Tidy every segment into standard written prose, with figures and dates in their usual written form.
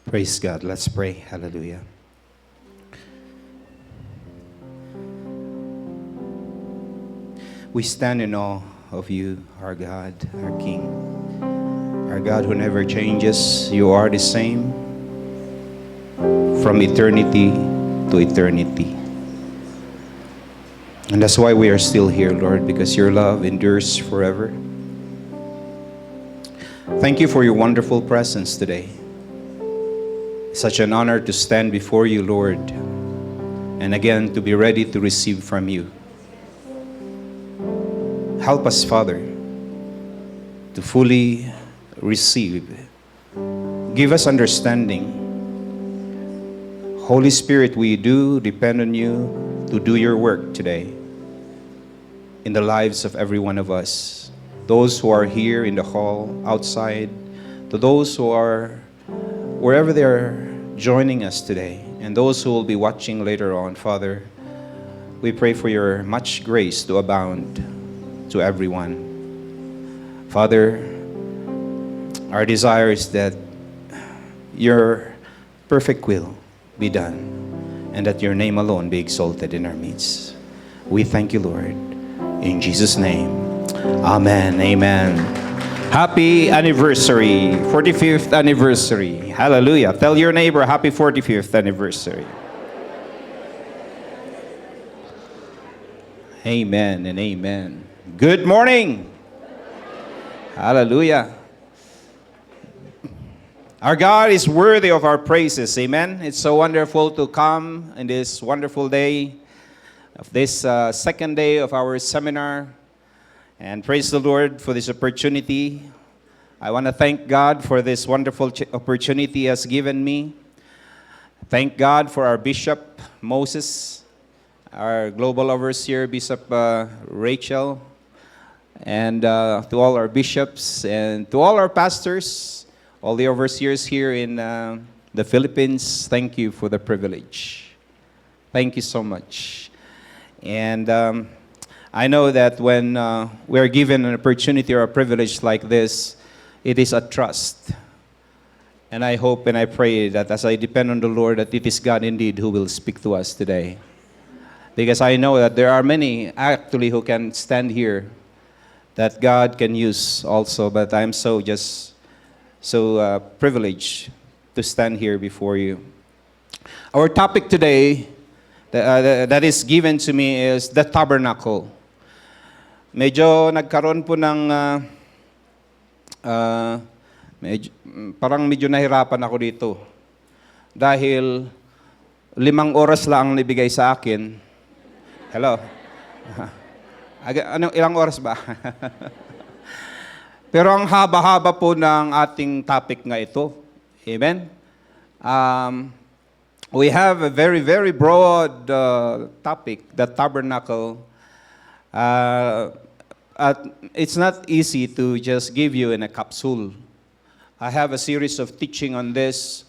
Praise God. Let's pray. Hallelujah. We stand in awe of you, our God, our King, our God who never changes. You are the same from eternity to eternity. And that's why we are still here, Lord, because your love endures forever. Thank you for your wonderful presence today. Such an honor to stand before you, Lord, and again to be ready to receive from you. Help us, Father, to fully receive. Give us understanding. Holy Spirit, we do depend on you to do your work today in the lives of every one of us. Those who are here in the hall, outside, to those who are wherever they are joining us today, and those who will be watching later on, Father, we pray for your much grace to abound to everyone. Father, our desire is that your perfect will be done and that your name alone be exalted in our midst. We thank you, Lord. In Jesus' name, amen. Amen. Happy anniversary, 45th anniversary. Hallelujah. Tell your neighbor, happy 45th anniversary. Amen and amen. Good morning. Hallelujah. Our God is worthy of our praises. Amen. It's so wonderful to come in this wonderful day of this second day of our seminar. And praise the Lord for this opportunity. I want to thank God for this wonderful opportunity He has given me. Thank God for our Bishop Moses, our Global Overseer, Bishop Rachel, and to all our bishops and to all our pastors, all the overseers here in the Philippines. Thank you for the privilege. Thank you so much. And I know that when we're given an opportunity or a privilege like this, it is a trust. And I hope and I pray that as I depend on the Lord, that it is God indeed who will speak to us today. Because I know that there are many actually who can stand here that God can use also, but I'm so privileged to stand here before you. Our topic today that is given to me is the tabernacle. Medyo nagkaroon po ng parang medyo nahirapan ako dito dahil 5 oras lang ang nibigay sa akin. Hello? Ilang oras ba? Pero ang haba-haba po ng ating topic nga ito. Amen? We have a very, very broad topic, the tabernacle. It's not easy to just give you in a capsule. I have a series of teaching on this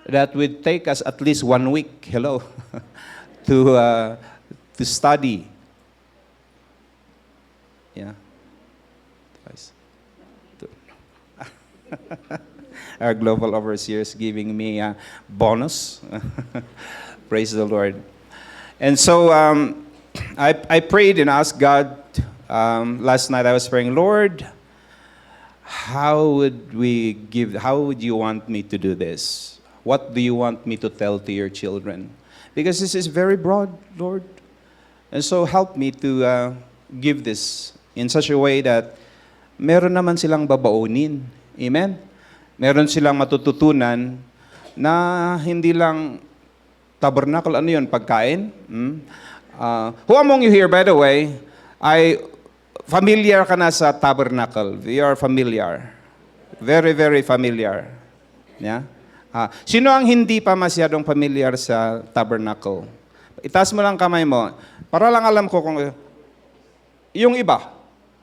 that would take us at least 1 week, hello, to study. Yeah. Our global overseer is giving me a bonus. Praise the Lord. And so I prayed and asked God. Last night I was praying, Lord, how would you want me to do this? What do you want me to tell to your children? Because this is very broad, Lord. And so help me to give this in such a way that meron naman silang babaunin. Amen? Meron silang matututunan na hindi lang tabernacle, ano yun, pagkain? Who among you here, by the way, familiar ka na sa tabernacle? We are familiar. Very, very familiar. Yeah? Sino ang hindi pa masyadong familiar sa tabernacle? Itaas mo lang kamay mo. Para lang alam ko kung yung iba.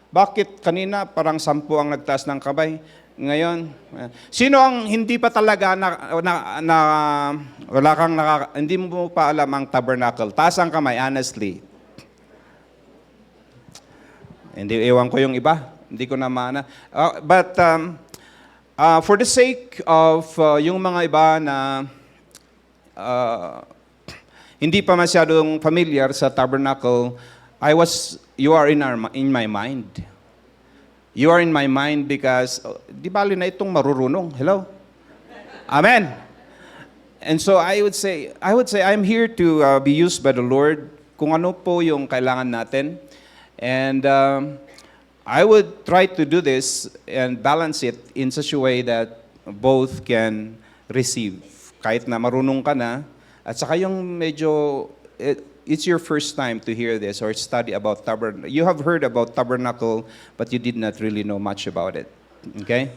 Bakit kanina parang 10 ang nagtaas ng kamay? Ngayon, sino ang hindi pa talaga hindi mo pa alam ang tabernacle? Taas ang kamay, honestly. Hindi, ewan ko yung iba. Hindi ko na maana. But For the sake of yung mga iba na hindi pa masyadong familiar sa tabernacle, you are in my mind. You are in my mind because, di bali na itong marurunong. Hello? Amen. And so I would say I'm here to be used by the Lord kung ano po yung kailangan natin. And I would try to do this and balance it in such a way that both can receive. Kahit na marunong ka na, at saka yung medyo, it's your first time to hear this or study about tabernacle. You have heard about tabernacle, but you did not really know much about it. Okay?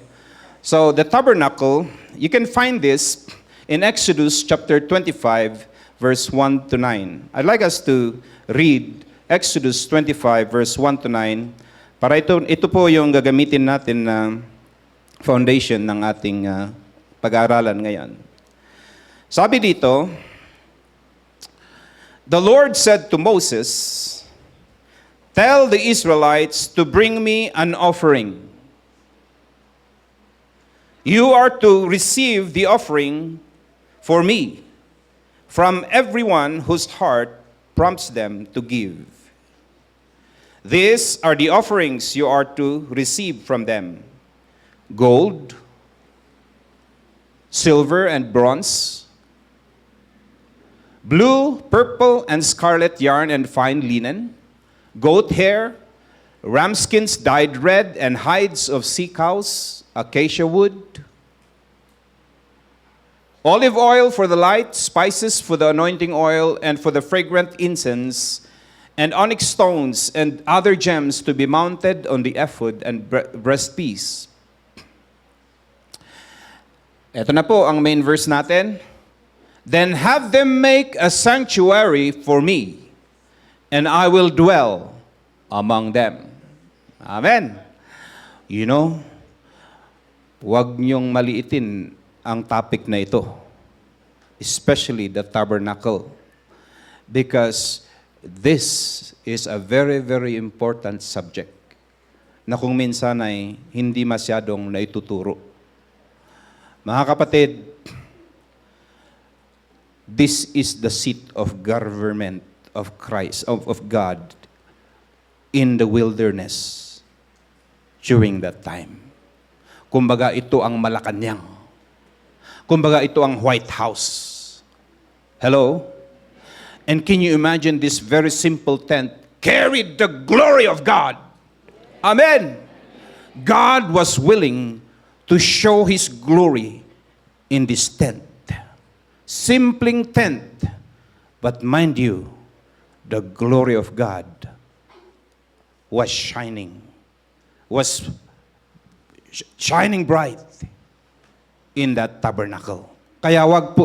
So the tabernacle, you can find this in Exodus chapter 25, verse 1 to 9. I'd like us to read Exodus 25, verse 1 to 9. Para ito po yung gagamitin natin na foundation ng ating pag-aaralan ngayon. Sabi dito, the Lord said to Moses, "Tell the Israelites to bring me an offering. You are to receive the offering for me from everyone whose heart prompts them to give. These are the offerings you are to receive from them: gold, silver and bronze, blue, purple, and scarlet yarn and fine linen, goat hair, ram skins dyed red, and hides of sea cows, acacia wood, olive oil for the light, spices for the anointing oil, and for the fragrant incense, and onyx stones and other gems to be mounted on the ephod and breastpiece." Ito na po ang main verse natin. "Then have them make a sanctuary for me, and I will dwell among them." Amen. You know, huwag niyong maliitin ang topic na ito, especially the tabernacle, because this is a very, very important subject na kung minsan ay hindi masyadong naituturo. Mga kapatid, this is the seat of government of Christ, of God in the wilderness during that time. Kumbaga ito ang Malacanang. Kumbaga ito ang White House. Hello? And can you imagine this very simple tent carried the glory of God? Amen. God was willing to show His glory in this tent. Simpling tent. But mind you, the glory of God was shining bright in that tabernacle. Kaya wag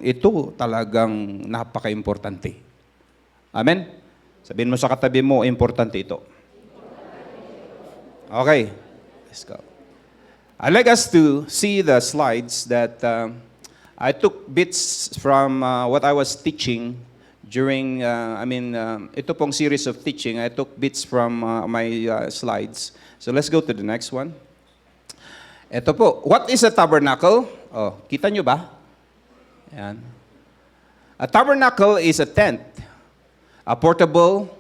ito talagang napaka-importante. Amen? Sabihin mo sa katabi mo, importante ito. Okay, let's go. I'd like us to see the slides that I took bits from what I was teaching during, ito pong series of teaching. I took bits from my slides. So let's go to the next one. Ito po, what is a tabernacle? Oh, kita nyo ba? Yan. A tabernacle is a tent, a portable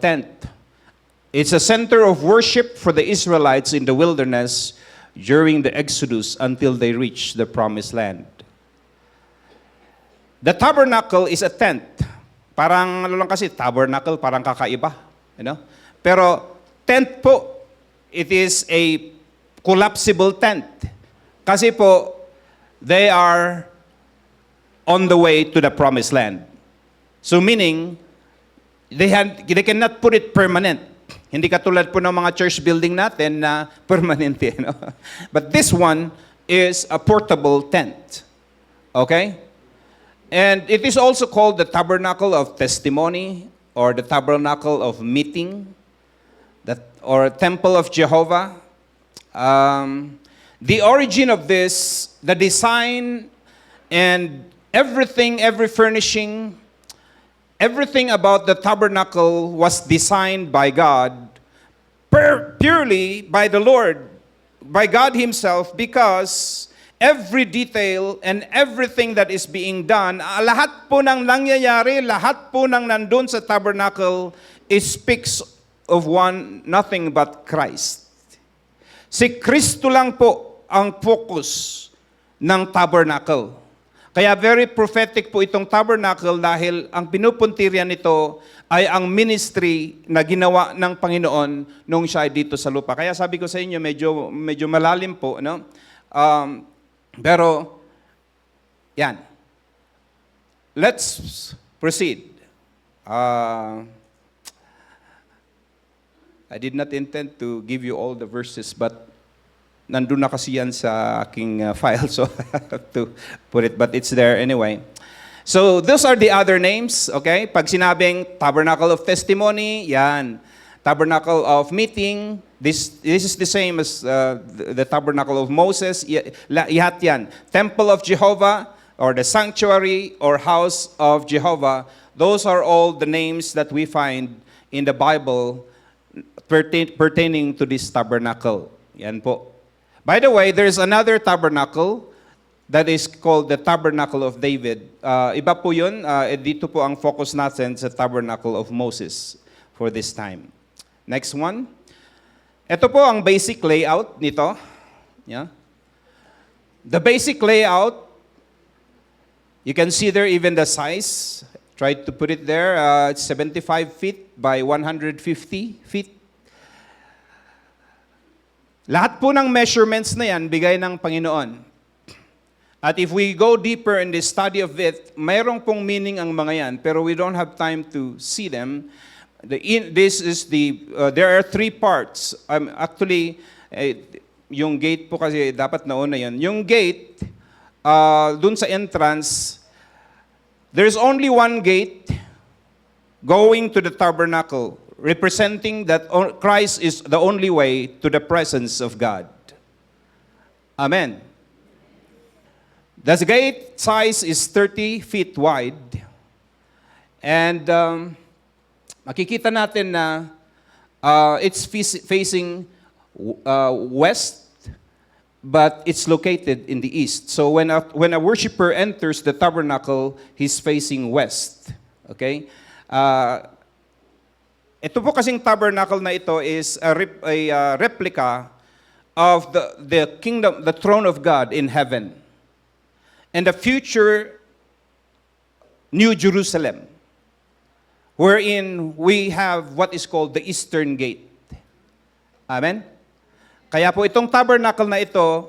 tent. It's a center of worship for the Israelites in the wilderness during the Exodus until they reach the promised land. The tabernacle is a tent. Parang ano lang kasi, tabernacle, parang kakaiba. You know? Pero tent po, it is a collapsible tent. Kasi po, they are on the way to the promised land. So meaning, they cannot put it permanent. Hindi katulad po ng mga church building natin na permanente. No? But this one is a portable tent. Okay? And it is also called the tabernacle of testimony or the tabernacle of meeting or temple of Jehovah. The origin of this, the design and everything, every furnishing, everything about the tabernacle was designed by God, purely by the Lord, by God Himself, because every detail and everything that is being done, lahat po ng nangyayari, lahat po ng nandun sa tabernacle, speaks of nothing but Christ. Si Kristo lang po ang focus ng tabernacle. Kaya very prophetic po itong tabernacle dahil ang pinupuntiryan nito ay ang ministry na ginawa ng Panginoon nung siya ay dito sa lupa. Kaya sabi ko sa inyo, medyo malalim po, no? Pero, yan. Let's proceed. I did not intend to give you all the verses, but nandun na kasi yan sa aking file, so I have to put it, but it's there anyway. So, those are the other names, okay? Pag sinabing Tabernacle of Testimony, yan. Tabernacle of Meeting, this is the same as the Tabernacle of Moses, lahat yan. Temple of Jehovah, or the Sanctuary, or House of Jehovah, those are all the names that we find in the Bible pertaining to this tabernacle. Yan po. By the way, there's another tabernacle that is called the Tabernacle of David. Iba po yun. Dito po ang focus natin sa Tabernacle of Moses for this time. Next one. Ito po ang basic layout nito. Yeah. The basic layout, you can see there even the size. Tried to put it there. It's 75 feet by 150 feet. Lahat po ng measurements na yan, bigay ng Panginoon. At if we go deeper in the study of it, mayroong pong meaning ang mga yan, pero we don't have time to see them. There are three parts. Actually, yung gate po kasi dapat nauna yun. Yung gate, dun sa entrance, there's only one gate going to the tabernacle, representing that Christ is the only way to the presence of God. Amen. The gate size is 30 feet wide. And makikita natin na it's facing west, but it's located in the east. So when a worshiper enters the tabernacle, he's facing west. Okay? Ito po kasing tabernacle na ito is a replica of the kingdom, the throne of God in heaven, and the future New Jerusalem, wherein we have what is called the Eastern Gate. Amen? Kaya po itong tabernacle na ito,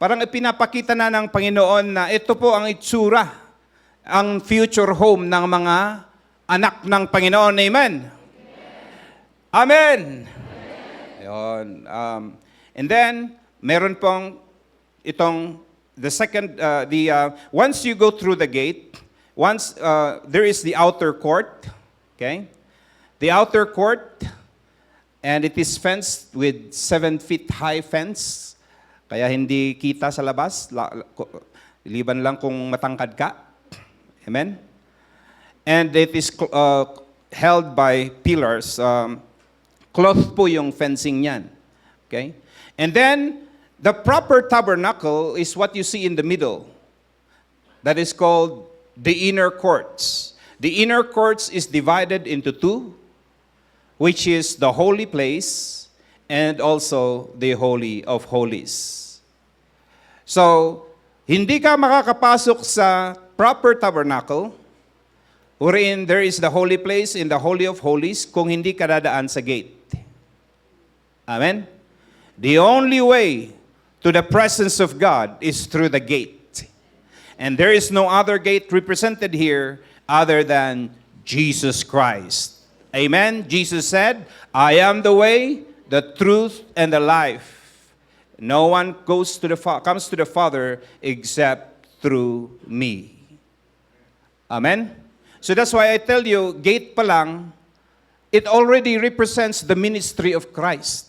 parang ipinapakita na ng Panginoon na ito po ang itsura, ang future home ng mga anak ng Panginoon. Amen? Amen! Ayan. And then, meron pong itong, once you go through the gate, there is the outer court, okay? The outer court, and it is fenced with 7 feet high fence, kaya hindi kita sa labas, liban lang kung matangkad ka. Amen? And it is held by pillars. Cloth po yung fencing niyan. Okay? And then, the proper tabernacle is what you see in the middle. That is called the inner courts. The inner courts is divided into two, which is the holy place and also the Holy of Holies. So, hindi ka makakapasok sa proper tabernacle wherein there is the holy place in the Holy of Holies kung hindi ka dadaan sa gate. Amen? The only way to the presence of God is through the gate. And there is no other gate represented here other than Jesus Christ. Amen? Jesus said, I am the way, the truth, and the life. No one comes to the Father except through me. Amen? So that's why I tell you, gate pa lang, it already represents the ministry of Christ.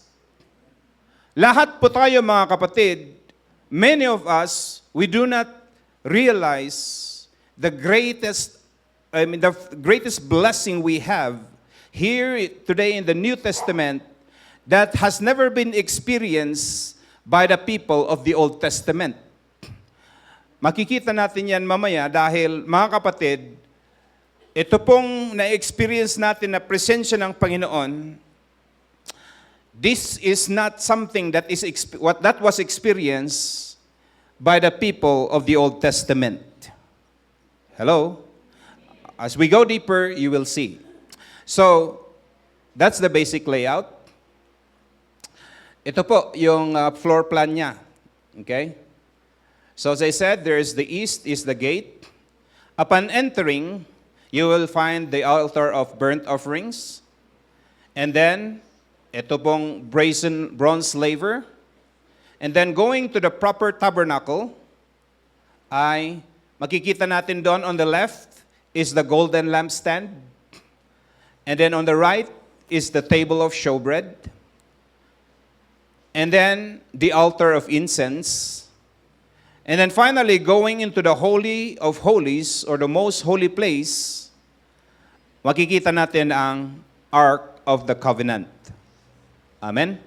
Lahat po tayo mga kapatid, many of us, we do not realize the greatest blessing we have here today in the New Testament that has never been experienced by the people of the Old Testament. Makikita natin yan mamaya dahil, mga kapatid, ito pong na-experience natin na presensya ng Panginoon, this is not something that was experienced by the people of the Old Testament. Hello? As we go deeper, you will see. So, that's the basic layout. Ito po yung floor plan niya. Okay? So as I said, there's the east is the gate. Upon entering, you will find the altar of burnt offerings. And then, ito pong bronze laver. And then going to the proper tabernacle, ay makikita natin doon on the left is the golden lampstand. And then on the right is the table of showbread. And then the altar of incense. And then finally, going into the Holy of Holies, or the most holy place, makikita natin ang Ark of the Covenant. Amen?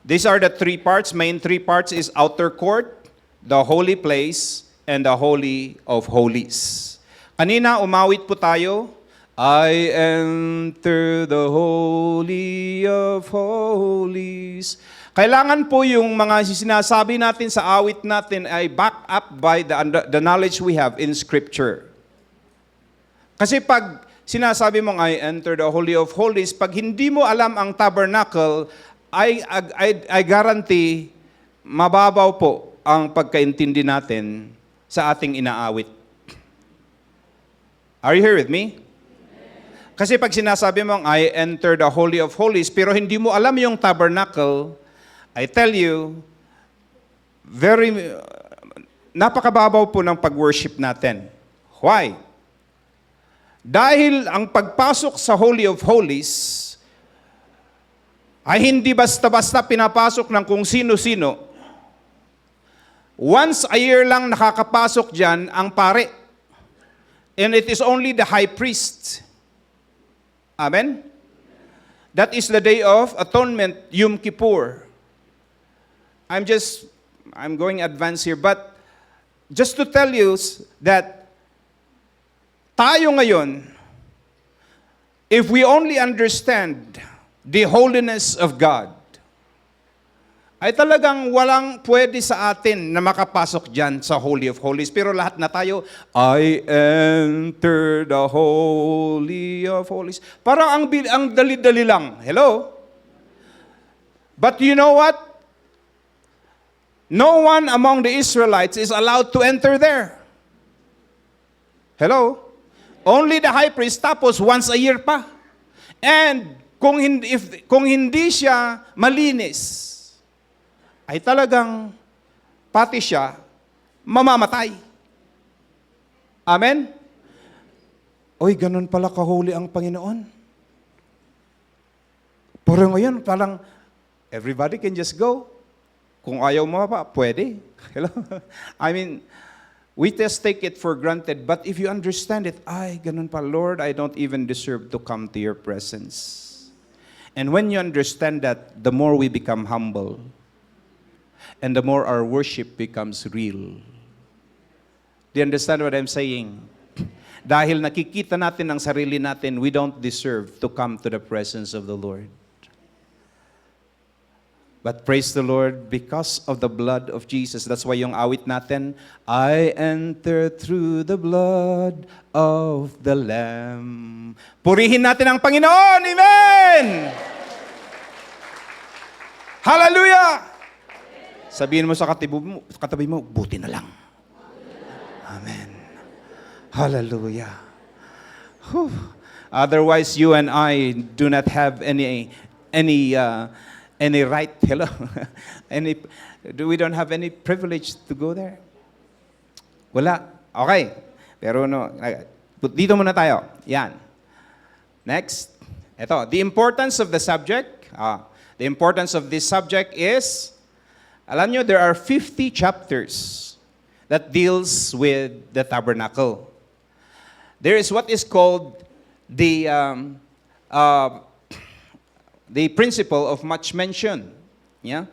These are the three parts. Main three parts is outer court, the holy place, and the Holy of Holies. Kanina, umawit po tayo. I enter the Holy of Holies. Kailangan po yung mga sinasabi natin sa awit natin ay back up by the knowledge we have in Scripture. Kasi pag sinasabi mong I enter the Holy of Holies, pag hindi mo alam ang tabernacle, I guarantee, mababaw po ang pagkaintindi natin sa ating inaawit. Are you here with me? Kasi pag sinasabi mong, I enter the Holy of Holies, pero hindi mo alam yung tabernacle, I tell you, napakababaw po ng pag-worship natin. Why? Dahil ang pagpasok sa Holy of Holies, ay hindi basta-basta pinapasok ng kung sino-sino. Once a year lang nakakapasok dyan ang pare. And it is only the high priest. Amen? That is the Day of Atonement, Yom Kippur. I'm going advance here, but just to tell you that tayo ngayon, if we only understand the holiness of God, ay talagang walang pwede sa atin na makapasok dyan sa Holy of Holies. Pero lahat na tayo, I enter the Holy of Holies. Parang ang dali-dali lang. Hello? But you know what? No one among the Israelites is allowed to enter there. Hello? Only the high priest, tapos once a year pa. And kung hindi siya malinis, ay talagang pati siya mamamatay. Amen? Oy, ganun pala kahuli ang Panginoon. Pero ngayon, parang everybody can just go. Kung ayaw mo pa, pwede. Hello? I mean, we just take it for granted. But if you understand it, ay, ganun pa, Lord, I don't even deserve to come to your presence. And when you understand that, the more we become humble. And the more our worship becomes real. Do you understand what I'm saying? Dahil nakikita natin ang sarili natin, we don't deserve to come to the presence of the Lord. But praise the Lord, because of the blood of Jesus. That's why yung awit natin, I enter through the blood of the Lamb. Purihin natin ang Panginoon. Amen! Hallelujah! Sabihin mo sa katabi mo, buti na lang. Amen. Hallelujah. Whew. Otherwise, you and I do not have any right. Hello, we don't have any privilege to go there. Wala. Okay. Pero no, dito muna tayo. Yan. Next. Ito, the importance of the subject. The importance of this subject is, alam nyo, there are 50 chapters that deals with the tabernacle. There is what is called the principle of much mention. Yeah?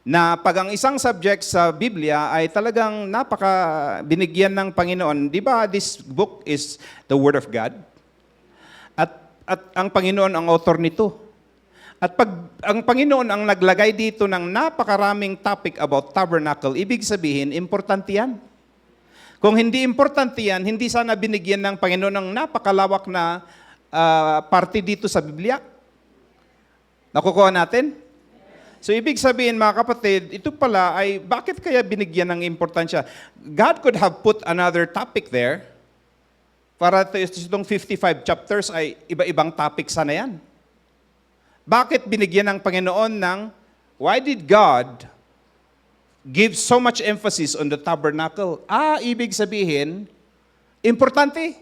na pag ang isang subject sa Biblia ay talagang binigyan ng Panginoon. Di ba this book is the Word of God? At ang Panginoon ang author nito. At pag ang Panginoon ang naglagay dito ng napakaraming topic about tabernacle, ibig sabihin, importante yan. Kung hindi importante yan, hindi sana binigyan ng Panginoon ng napakalawak na parte dito sa Biblia. Nakukuha natin? So ibig sabihin mga kapatid, ito pala ay bakit kaya binigyan ng importansya? God could have put another topic there para itong 55 chapters ay iba-ibang topic sana yan. Bakit binigyan ng Panginoon why did God give so much emphasis on the tabernacle? Ibig sabihin, importante.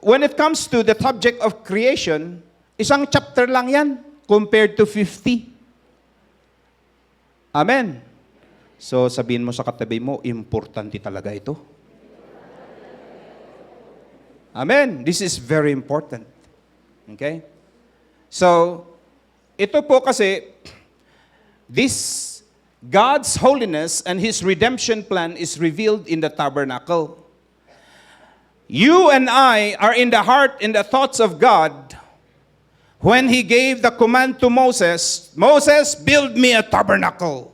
When it comes to the subject of creation, isang chapter lang yan compared to 50. Amen. So sabihin mo sa katabi mo, importante talaga ito. Amen. This is very important. Okay? So, ito po kasi, this God's holiness and His redemption plan is revealed in the tabernacle. You and I are in the heart and the thoughts of God when He gave the command to Moses, Moses, build me a tabernacle,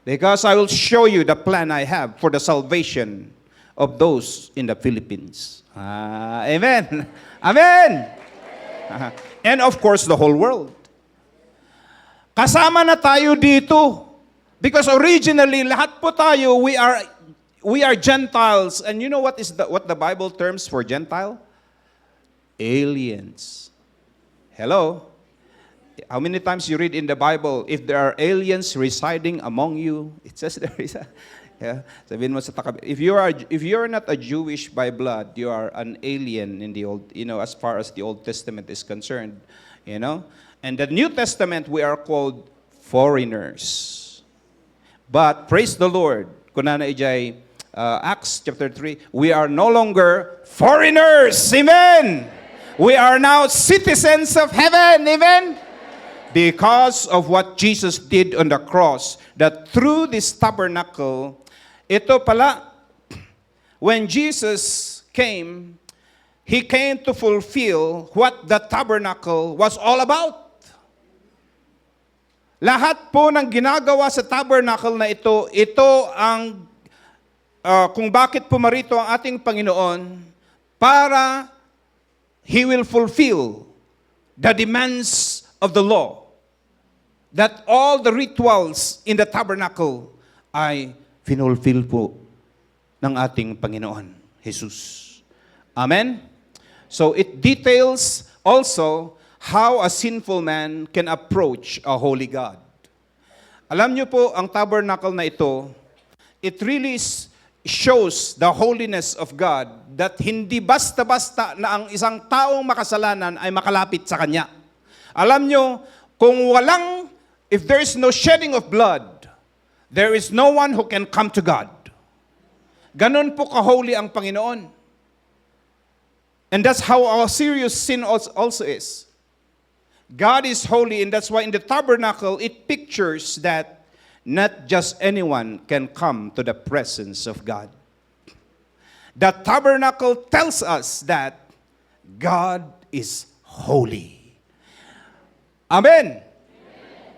because I will show you the plan I have for the salvation of those in the Philippines. Amen. Amen. And of course, the whole world. Kasama na tayo dito. Because originally, lahat po tayo, we are Gentiles. And you know what the Bible terms for Gentile? Aliens. Hello? How many times you read in the Bible, if there are aliens residing among you, it says there is sabihin mo sa takab, if you are not a Jewish by blood, you are an alien in the old, as far as the Old Testament is concerned, And the New Testament, we are called foreigners. But praise the Lord, kunana ijay Acts chapter 3, we are no longer foreigners. Amen. We are now citizens of heaven. Amen. Because of what Jesus did on the cross, that through this tabernacle, ito pala, when Jesus came, He came to fulfill what the tabernacle was all about. Lahat po ng ginagawa sa tabernacle na ito ang kung bakit pumarito ang ating Panginoon para He will fulfill the demands of the law. That all the rituals in the tabernacle ay finulfill po ng ating Panginoon, Jesus. Amen? So it details also how a sinful man can approach a holy God. Alam niyo po, ang tabernacle na ito, it really shows the holiness of God, that hindi basta-basta na ang isang taong makasalanan ay makalapit sa Kanya. Alam niyo, if there is no shedding of blood, there is no one who can come to God. Ganon po ka-holy ang Panginoon. And that's how our serious sin also is. God is holy, and that's why in the tabernacle, it pictures that not just anyone can come to the presence of God. The tabernacle tells us that God is holy. Amen.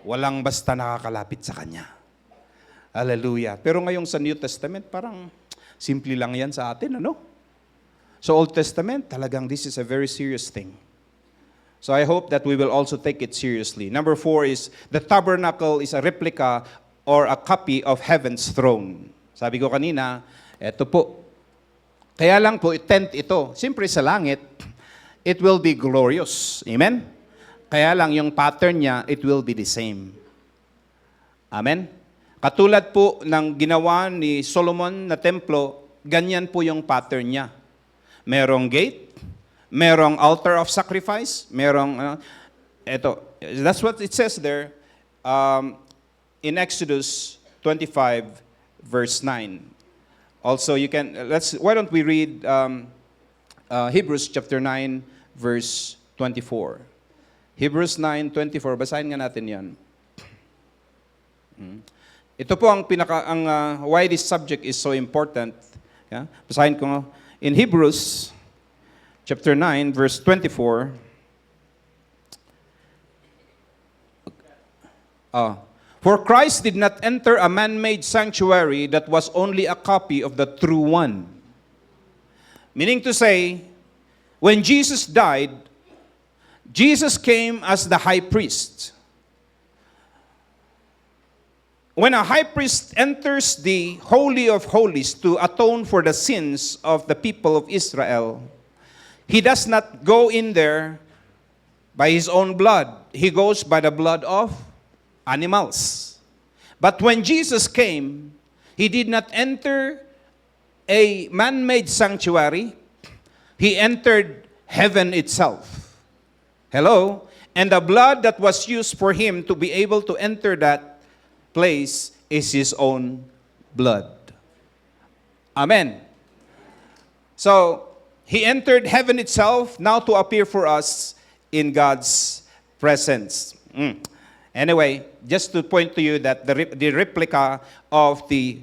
Walang basta nakakalapit sa Kanya. Hallelujah. Pero ngayong sa New Testament, parang simple lang yan sa atin, ano? So Old Testament, talagang this is a very serious thing. So I hope that we will also take it seriously. Number 4 is, the tabernacle is a replica or a copy of heaven's throne. Sabi ko kanina, eto po. Kaya lang po, tent ito. Siyempre sa langit, it will be glorious. Amen? Kaya lang yung pattern niya, it will be the same. Amen? Katulad po ng ginawa ni Solomon na templo, ganyan po yung pattern niya. Merong gate, merong altar of sacrifice, merong, that's what it says there in Exodus 25, verse 9. Also, why don't we read Hebrews chapter 9, verse 24. Hebrews 9:24, basahin nga natin yan. Ito po ang why this subject is so important. Yeah? Basahin ko in Hebrews chapter 9 verse 24. For Christ did not enter a man-made sanctuary that was only a copy of the true one. Meaning to say, when Jesus died, Jesus came as the high priest. When a high priest enters the Holy of Holies to atone for the sins of the people of Israel, he does not go in there by his own blood. He goes by the blood of animals. But when Jesus came, he did not enter a man-made sanctuary. He entered heaven itself. Hello? And the blood that was used for him to be able to enter that place is his own blood. Amen. So, he entered heaven itself now to appear for us in God's presence. Anyway, just to point to you that the replica of the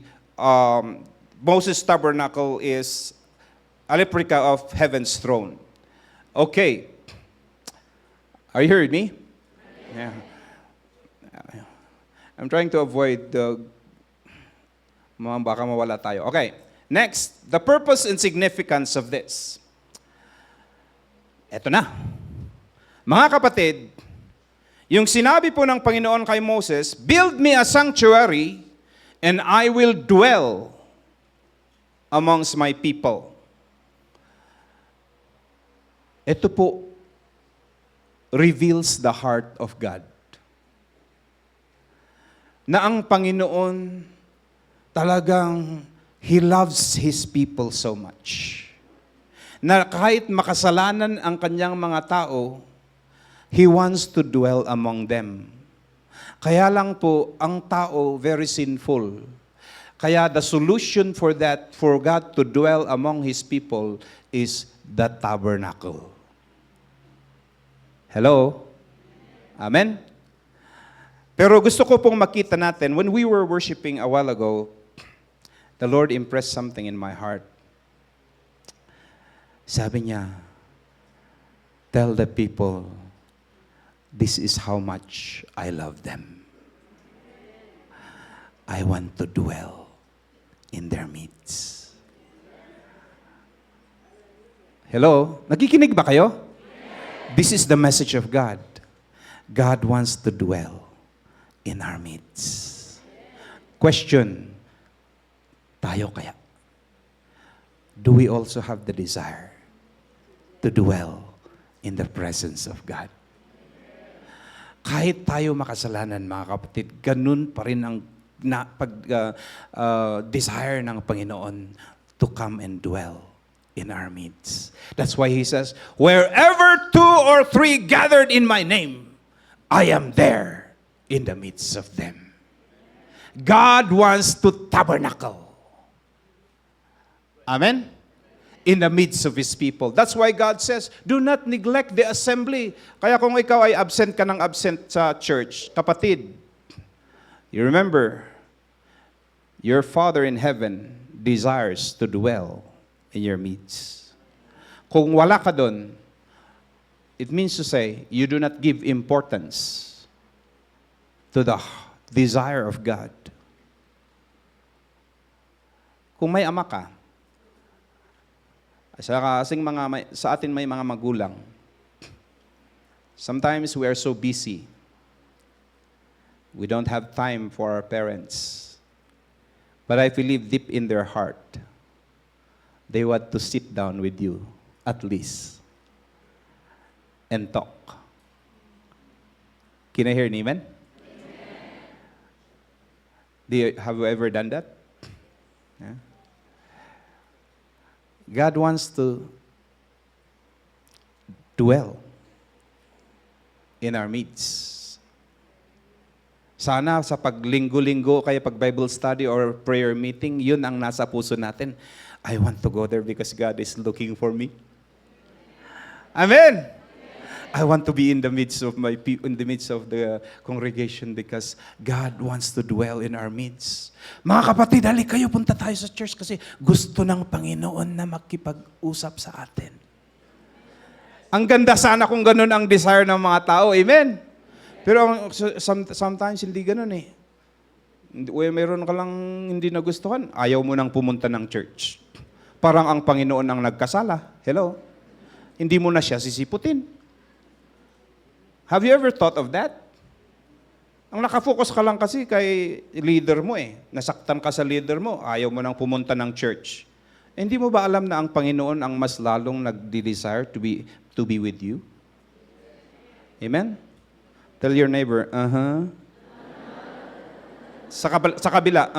Moses tabernacle is a replica of heaven's throne. Okay. Are you hearing me? Yeah. I'm trying to avoid baka mawala tayo. Okay. Next, the purpose and significance of this. Eto na. Mga kapatid, yung sinabi po ng Panginoon kay Moses, build me a sanctuary and I will dwell amongst my people. Ito po reveals the heart of God. Na ang Panginoon talagang He loves His people so much. Na kahit makasalanan ang kanyang mga tao, He wants to dwell among them. Kaya lang po, ang tao very sinful. Kaya the solution for that, for God to dwell among His people, is the tabernacle. Hello? Amen? Pero gusto ko pong makita natin, when we were worshiping a while ago, the Lord impressed something in my heart. Sabi niya, tell the people, this is how much I love them. I want to dwell in their midst. Hello? Nakikinig ba kayo? This is the message of God. God wants to dwell in our midst. Question, tayo kaya? Do we also have the desire to dwell in the presence of God? Kahit tayo makasalanan, mga kapatid, ganun pa rin ang desire ng Panginoon to come and dwell in our midst. That's why He says, wherever 2 or 3 gathered in my name, I am there in the midst of them. God wants to tabernacle. Amen? In the midst of His people. That's why God says, do not neglect the assembly. Kaya kung ikaw ay absent ka ng absent sa church, kapatid, you remember, your Father in heaven desires to dwell in your midst. Kung wala ka doon, it means to say, you do not give importance to the desire of God. Kung may ama ka, sa atin may mga magulang, sometimes we are so busy. We don't have time for our parents. But I believe deep in their heart, they want to sit down with you, at least, and talk. Can I hear an amen? Have you ever done that? Yeah. God wants to dwell in our midst. Sana sa paglinggo-linggo, kaya pag Bible study or prayer meeting, yun ang nasa puso natin. I want to go there because God is looking for me. Amen! I want to be in the midst of in the midst of the congregation because God wants to dwell in our midst. Mga kapatid, hali kayo, punta tayo sa church kasi gusto ng Panginoon na makipag-usap sa atin. Ang ganda sana kung ganun ang desire ng mga tao. Amen? Pero sometimes hindi ganun eh. Mayroon ka lang hindi nagustuhan, ayaw mo nang pumunta ng church. Parang ang Panginoon ang nagkasala. Hello? Hindi mo na siya sisiputin. Have you ever thought of that? Ang nakafocus ka lang kasi kay leader mo eh. Nasaktan ka sa leader mo, ayaw mo nang pumunta ng church. Hindi mo ba alam na ang Panginoon ang mas lalong nagde-desire to be with you? Amen? Tell your neighbor, Sa kabila,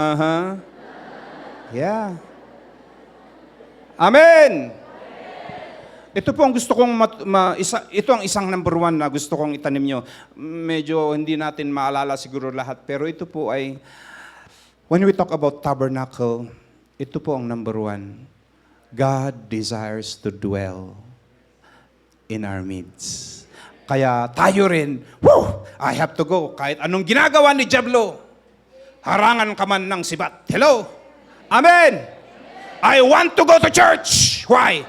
Yeah. Amen! Ito po ang gusto kong, ito ang isang number one na gusto kong itanim nyo. Medyo hindi natin maalala siguro lahat, pero ito po ay, when we talk about tabernacle, ito po ang number one. God desires to dwell in our midst. Kaya tayo rin, I have to go. Kahit anong ginagawa ni Diablo, harangan ka man ng sibat. Hello? Amen! I want to go to church. Why?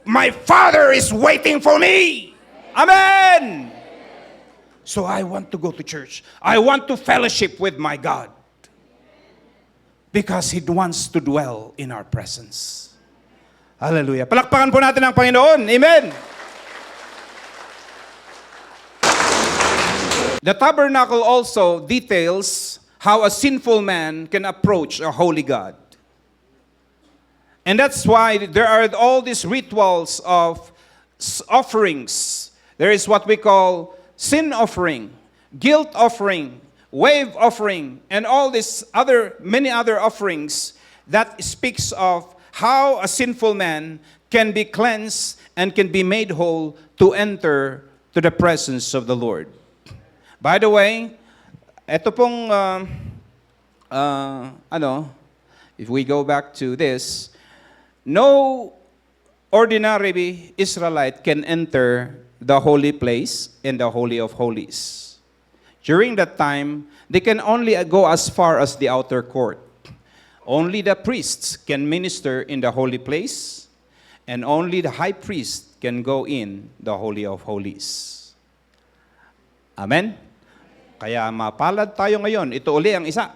My Father is waiting for me. Amen. So I want to go to church. I want to fellowship with my God. Because He wants to dwell in our presence. Hallelujah. Palakpakan po natin ang Panginoon. Amen. The tabernacle also details how a sinful man can approach a holy God. And that's why there are all these rituals of offerings. There is what we call sin offering, guilt offering, wave offering, and all these many other offerings that speaks of how a sinful man can be cleansed and can be made whole to enter to the presence of the Lord. By the way, ito pong if we go back to this, no ordinary Israelite can enter the holy place in the Holy of Holies. During that time, they can only go as far as the outer court. Only the priests can minister in the holy place, and only the high priest can go in the Holy of Holies. Amen? Kaya mapalad tayo ngayon. Ito uli ang isa.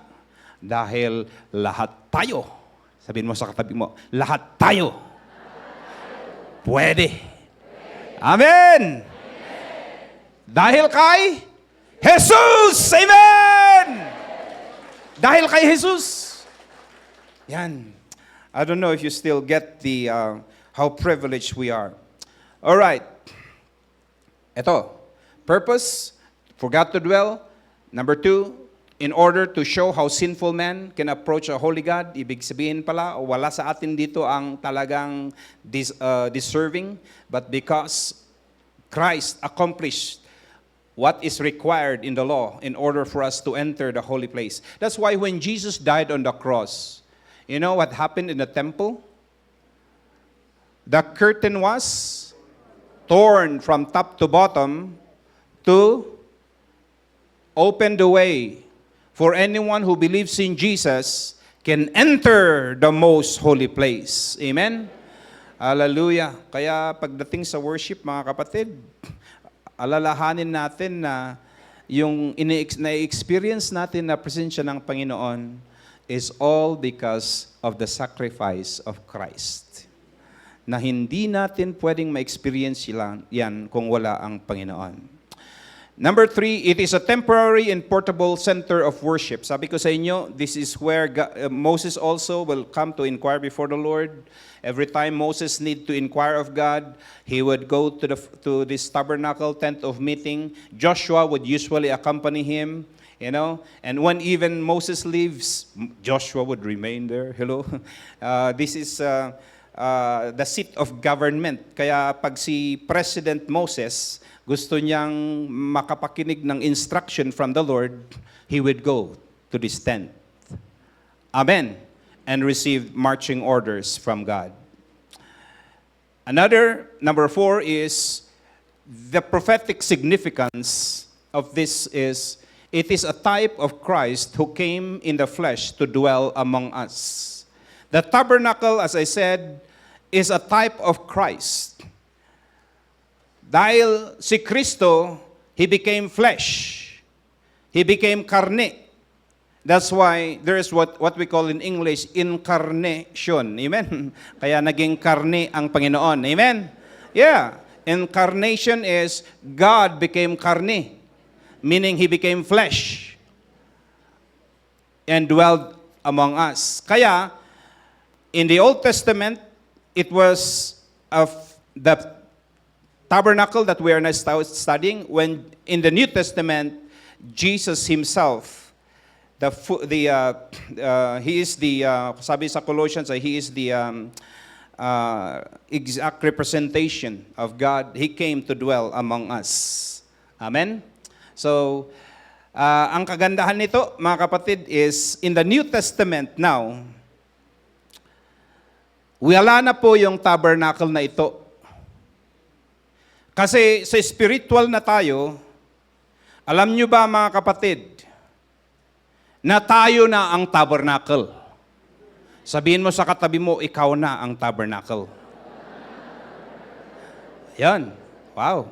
Dahil lahat tayo, sabihin mo sa katabi mo, lahat tayo. Pwede. Amen. Dahil kay Jesus. Amen. Dahil kay Jesus. Yan. I don't know if you still get the how privileged we are. All right. Ito. Purpose, for God to dwell. Number 2, in order to show how sinful man can approach a holy God. Ibig sabihin pala, wala sa atin dito ang talagang deserving, but because Christ accomplished what is required in the law in order for us to enter the holy place. That's why when Jesus died on the cross, you know what happened in the temple? The curtain was torn from top to bottom to open the way for anyone who believes in Jesus can enter the most holy place. Amen? Hallelujah. Kaya pagdating sa worship, mga kapatid, alalahanin natin na yung na-experience natin na presensya ng Panginoon is all because of the sacrifice of Christ. Na hindi natin pwedeng ma-experience yan kung wala ang Panginoon. Number 3, it is a temporary and portable center of worship. Sabi ko sa inyo, this is where Moses also will come to inquire before the Lord. Every time Moses need to inquire of God, he would go to this tabernacle, tent of meeting. Joshua would usually accompany him, you know. And when even Moses leaves, Joshua would remain there. Hello. This is the seat of government. Kaya pag si President Moses gusto niyang makapakinig ng instruction from the Lord, he would go to this tent. Amen. And receive marching orders from God. Another, number 4, is the prophetic significance of this is, it is a type of Christ who came in the flesh to dwell among us. The tabernacle, as I said, is a type of Christ. Dahil si Kristo, He became flesh. He became karne. That's why there is what we call in English, incarnation. Amen? Kaya naging karne ang Panginoon. Amen? Yeah. Incarnation is God became karne, meaning He became flesh and dwelled among us. Kaya, in the Old Testament, it was of the tabernacle that we are now studying. When in the New Testament, Jesus Himself, He is the, sabi sa Colossians, He is the exact representation of God. He came to dwell among us. Amen? So, ang kagandahan nito, mga kapatid, is in the New Testament now, wala na po yung tabernacle na ito. Kasi sa spiritual na tayo, alam nyo ba mga kapatid, na tayo na ang tabernacle. Sabihin mo sa katabi mo, ikaw na ang tabernacle. Yan. Wow.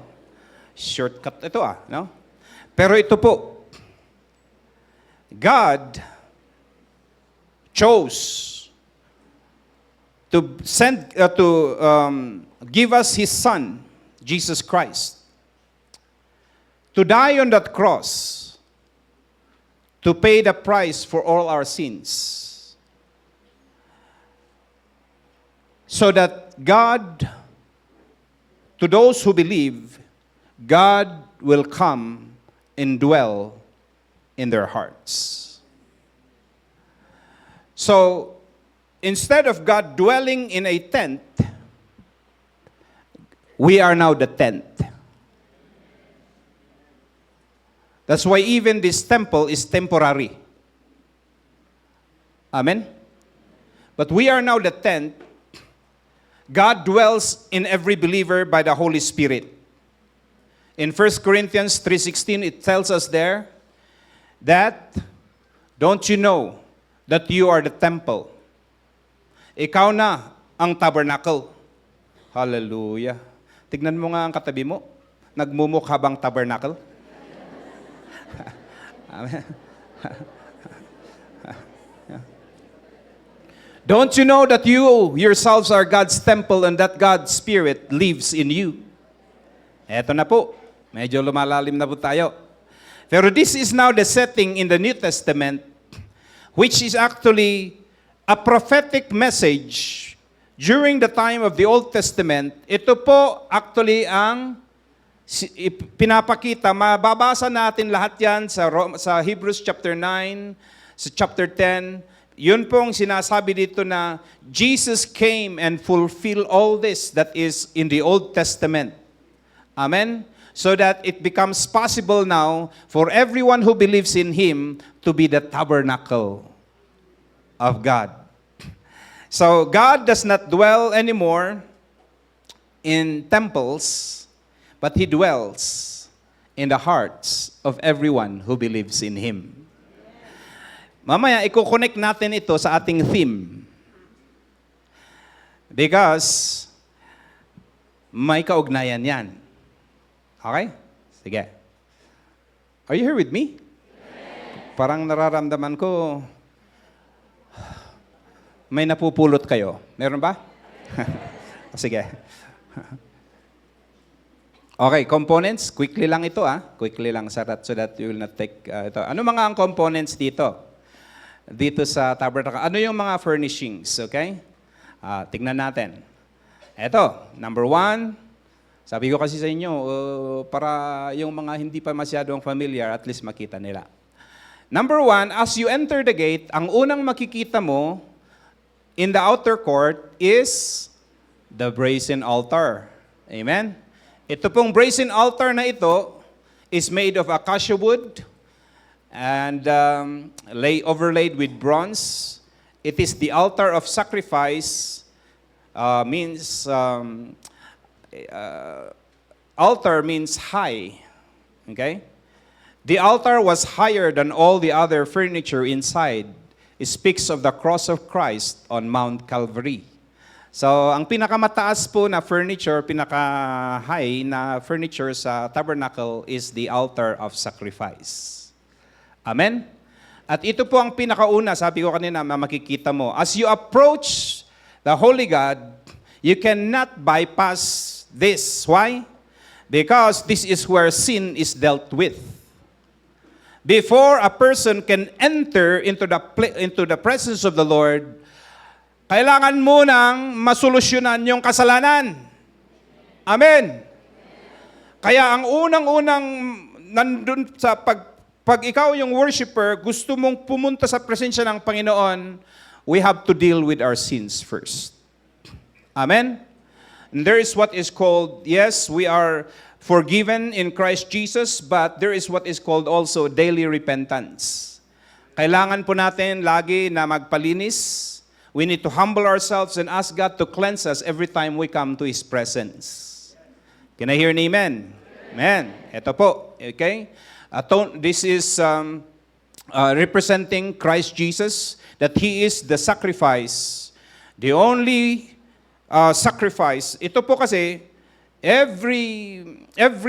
Shortcut ito no? Pero ito po, God chose to give us His Son, Jesus Christ, to die on that cross, to pay the price for all our sins, so that God, to those who believe, God will come and dwell in their hearts. So, instead of God dwelling in a tent, we are now the tent. That's why even this temple is temporary. Amen? But we are now the tent. God dwells in every believer by the Holy Spirit. In 1 Corinthians 3:16, it tells us there that, don't you know that you are the temple? Ikaw na ang tabernacle. Hallelujah. Tignan mo nga ang katabi mo. Nagmumukha bang tabernacle? Amen. Don't you know that you yourselves are God's temple and that God's Spirit lives in you? Eto na po. Medyo lumalalim na po tayo. Pero this is now the setting in the New Testament, which is actually a prophetic message during the time of the Old Testament. Ito po actually ang pinapakita. Mababasa natin lahat yan sa Hebrews chapter 9, sa chapter 10. Yun pong sinasabi dito na Jesus came and fulfilled all this that is in the Old Testament. Amen? So that it becomes possible now for everyone who believes in Him to be the tabernacle of God. So God does not dwell anymore in temples, but He dwells in the hearts of everyone who believes in Him. Mamaya, i-connect natin ito sa ating theme. Because may kaugnayan yan. Okay? Sige. Are you here with me? Parang nararamdaman ko, may napupulot kayo. Meron ba? Sige. Okay, components. Quickly lang ito Quickly lang so that you will not take ito. Ano mga ang components dito? Dito sa tabernacle. Ano yung mga furnishings? Okay? Tignan natin. Ito, number 1. Sabi ko kasi sa inyo, para yung mga hindi pa masyadong familiar, at least makita nila. Number 1, as you enter the gate, ang unang makikita mo in the outer court is the brazen altar. Amen? Ito pong brazen altar na ito is made of acacia wood and overlaid with bronze. It is the altar of sacrifice, means altar means high. Okay? The altar was higher than all the other furniture inside. It speaks of the cross of Christ on Mount Calvary. So, ang pinakamataas po na furniture, pinaka-high na furniture sa tabernacle is the altar of sacrifice. Amen? At ito po ang pinakauna, sabi ko kanina, makikita mo. As you approach the Holy God, you cannot bypass this. Why? Because this is where sin is dealt with. Before a person can enter into the presence of the Lord, kailangan mo nang masolusyonan yung kasalanan. Amen. Kaya ang unang-unang nandun sa pag ikaw yung worshiper, gusto mong pumunta sa presensya ng Panginoon, we have to deal with our sins first. Amen. And there is what is called, yes, we are forgiven in Christ Jesus, but there is what is called also daily repentance. Kailangan po natin lagi na magpalinis. We need to humble ourselves and ask God to cleanse us every time we come to His presence. Can I hear an amen? Amen. Ito po, okay? This is representing Christ Jesus, that He is the sacrifice, the only sacrifice. Ito po kasi, every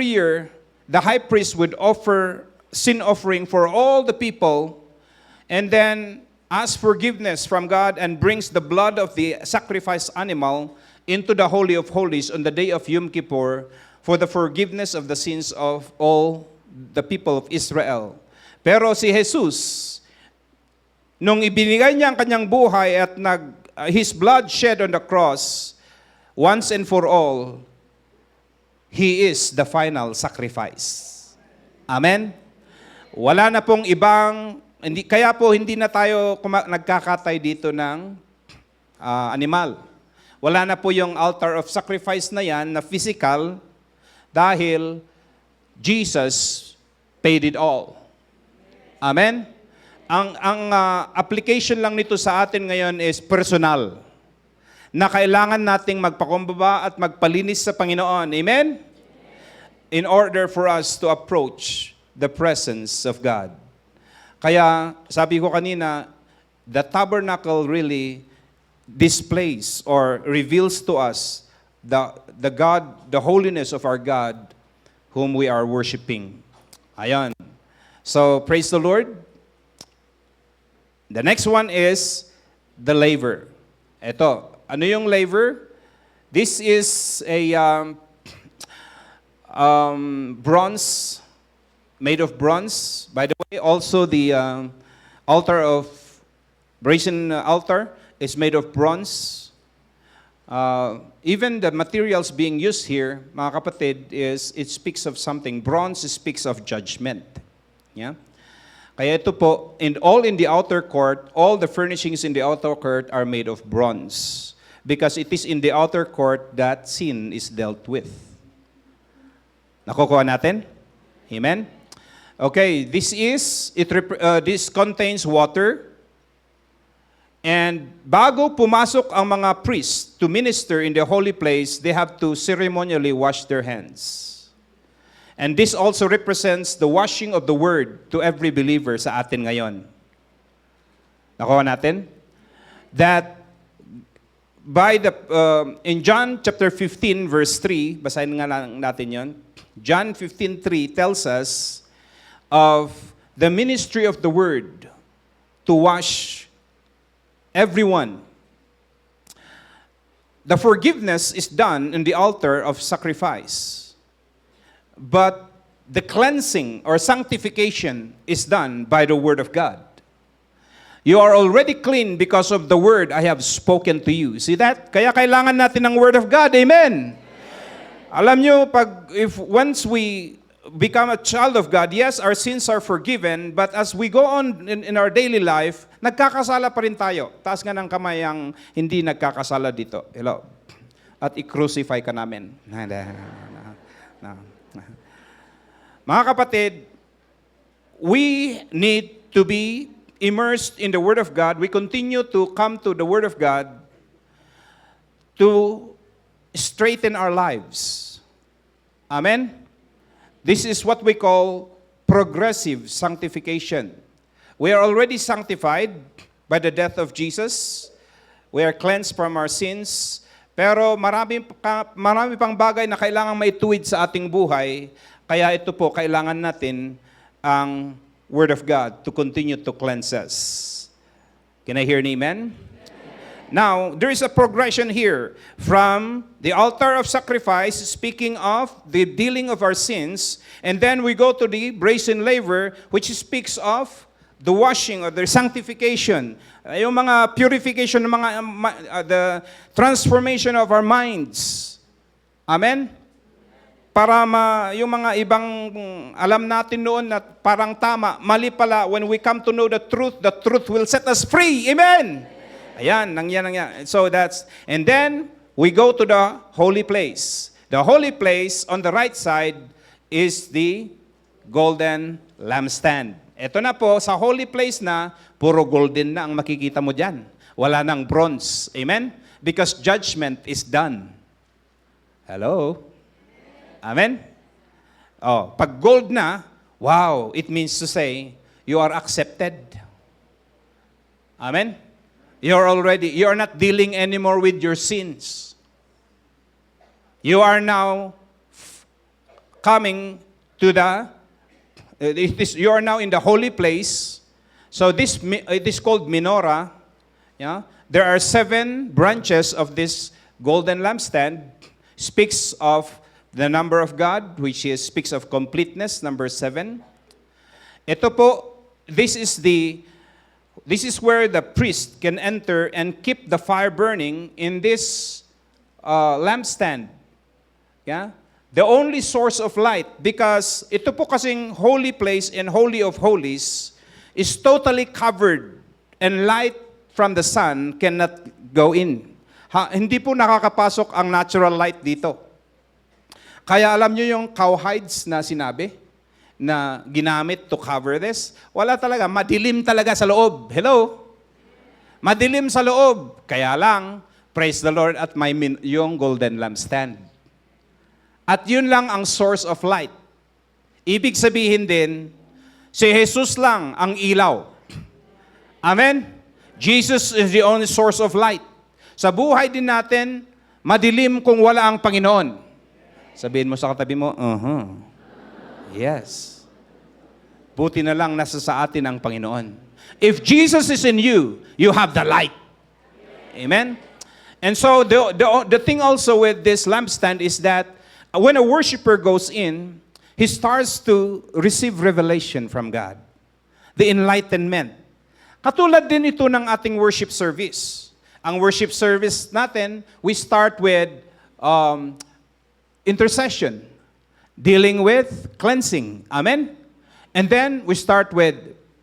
year, the high priest would offer sin offering for all the people, and then ask forgiveness from God and brings the blood of the sacrificed animal into the Holy of Holies on the day of Yom Kippur for the forgiveness of the sins of all the people of Israel. Pero si Jesus, nung ibinigay niya ang kanyang buhay at His blood shed on the cross, once and for all, He is the final sacrifice. Amen? Wala na pong ibang kaya po hindi na tayo nagkakatay dito ng animal. Wala na po yung altar of sacrifice na yan na physical dahil Jesus paid it all. Amen? Ang application lang nito sa atin ngayon is personal. Na kailangan nating magpakumbaba at magpalinis sa Panginoon. Amen? In order for us to approach the presence of God. Kaya, sabi ko kanina, the tabernacle really displays or reveals to us the God, the holiness of our God whom we are worshiping. Ayan. So, praise the Lord. The next one is the laver. Ito, ano yung laver? This is a bronze, made of bronze. By the way, also the altar of brazen altar is made of bronze. Even the materials being used here, mga kapatid, it speaks of something. Bronze speaks of judgment. Yeah? Kaya ito po, all in the outer court, all the furnishings in the outer court are made of bronze. Because it is in the outer court that sin is dealt with. Nakukuha natin? Amen? Okay, this contains water. And bago pumasok ang mga priests to minister in the holy place, they have to ceremonially wash their hands. And this also represents the washing of the word to every believer sa atin ngayon. Nakuha natin? That in John chapter 15 verse 3, basahin nga lang natin yon. John 15:3 tells us of the ministry of the word to wash everyone. The forgiveness is done in the altar of sacrifice. But the cleansing or sanctification is done by the word of God. You are already clean because of the word I have spoken to you. See that? Kaya kailangan natin ng word of God. Amen. Alam nyo, once we become a child of God, yes, our sins are forgiven, but as we go on in our daily life, nagkakasala pa rin tayo. Taas nga ng kamay ang hindi nagkakasala dito. Hello. At i-crucify ka namin. Mga kapatid, we need to be immersed in the Word of God. We continue to come to the Word of God to straighten our lives. Amen? This is what we call progressive sanctification. We are already sanctified by the death of Jesus. We are cleansed from our sins. Pero marami pang bagay na kailangan maituwid sa ating buhay. Kaya ito po, kailangan natin ang Word of God to continue to cleanse us. Can I hear an amen? Now, there is a progression here from the altar of sacrifice, speaking of the dealing of our sins, and then we go to the brazen laver, which speaks of the washing or the sanctification, yung mga purification, the transformation of our minds. Amen? Para yung mga ibang alam natin noon na parang tama, mali pala, when we come to know the truth will set us free. Amen? Ayan, nangyari. So and then we go to the holy place. The holy place on the right side is the golden lampstand. Ito na po, sa holy place na, puro golden na ang makikita mo dyan. Wala nang bronze. Amen? Because judgment is done. Hello? Amen? Oh, pag gold na, wow, it means to say, you are accepted. Amen? You are not dealing anymore with your sins. You are now coming to you are now in the holy place. So it is called menorah. Yeah? There are 7 branches of this golden lampstand. Speaks of the number of God, which speaks of completeness, number 7. Ito po, this is where the priest can enter and keep the fire burning in this lampstand. Yeah? The only source of light, because ito po kasing holy place and holy of holies is totally covered and light from the sun cannot go in. Hindi po nakakapasok ang natural light dito. Kaya alam nyo yung cowhides na sinabi na ginamit to cover this? Wala talaga, madilim talaga sa loob. Hello? Madilim sa loob. Kaya lang, praise the Lord at may yung golden lampstand. At yun lang ang source of light. Ibig sabihin din, si Jesus lang ang ilaw. Amen? Jesus is the only source of light. Sa buhay din natin, madilim kung wala ang Panginoon. Sabihin mo sa katabi mo, yes. Buti na lang nasa sa atin ang Panginoon. If Jesus is in you, you have the light. Amen? And so the thing also with this lampstand is that when a worshiper goes in, he starts to receive revelation from God. The enlightenment. Katulad din ito ng ating worship service. Ang worship service natin, we start with intercession, dealing with cleansing. Amen? And then we start with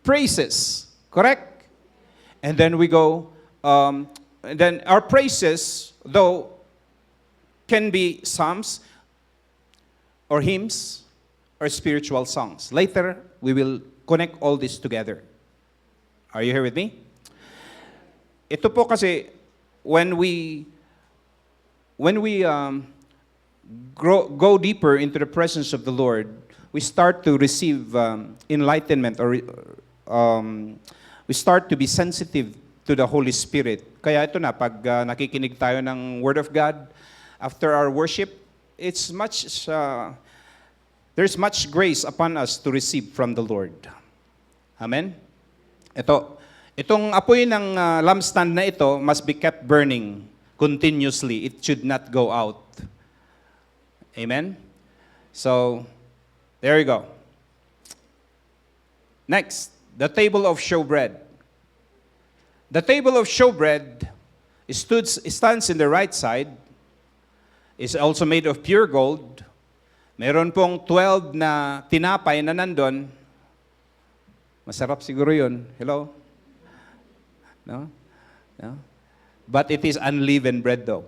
praises. Correct? And then we go, and then our praises, though, can be psalms, or hymns, or spiritual songs. Later, we will connect all this together. Are you here with me? Ito po kasi, when we go deeper into the presence of the Lord, we start to receive enlightenment, or we start to be sensitive to the Holy Spirit. Kaya ito na, pag nakikinig tayo ng Word of God, after our worship, there's much grace upon us to receive from the Lord. Amen? Itong apoy ng lampstand na ito must be kept burning continuously. It should not go out. Amen? So, there you go. Next, the table of showbread. The table of showbread stands in the right side. Is also made of pure gold. Meron pong 12 na tinapay na nandun. Masarap siguro yun. Hello? No? No? But it is unleavened bread though.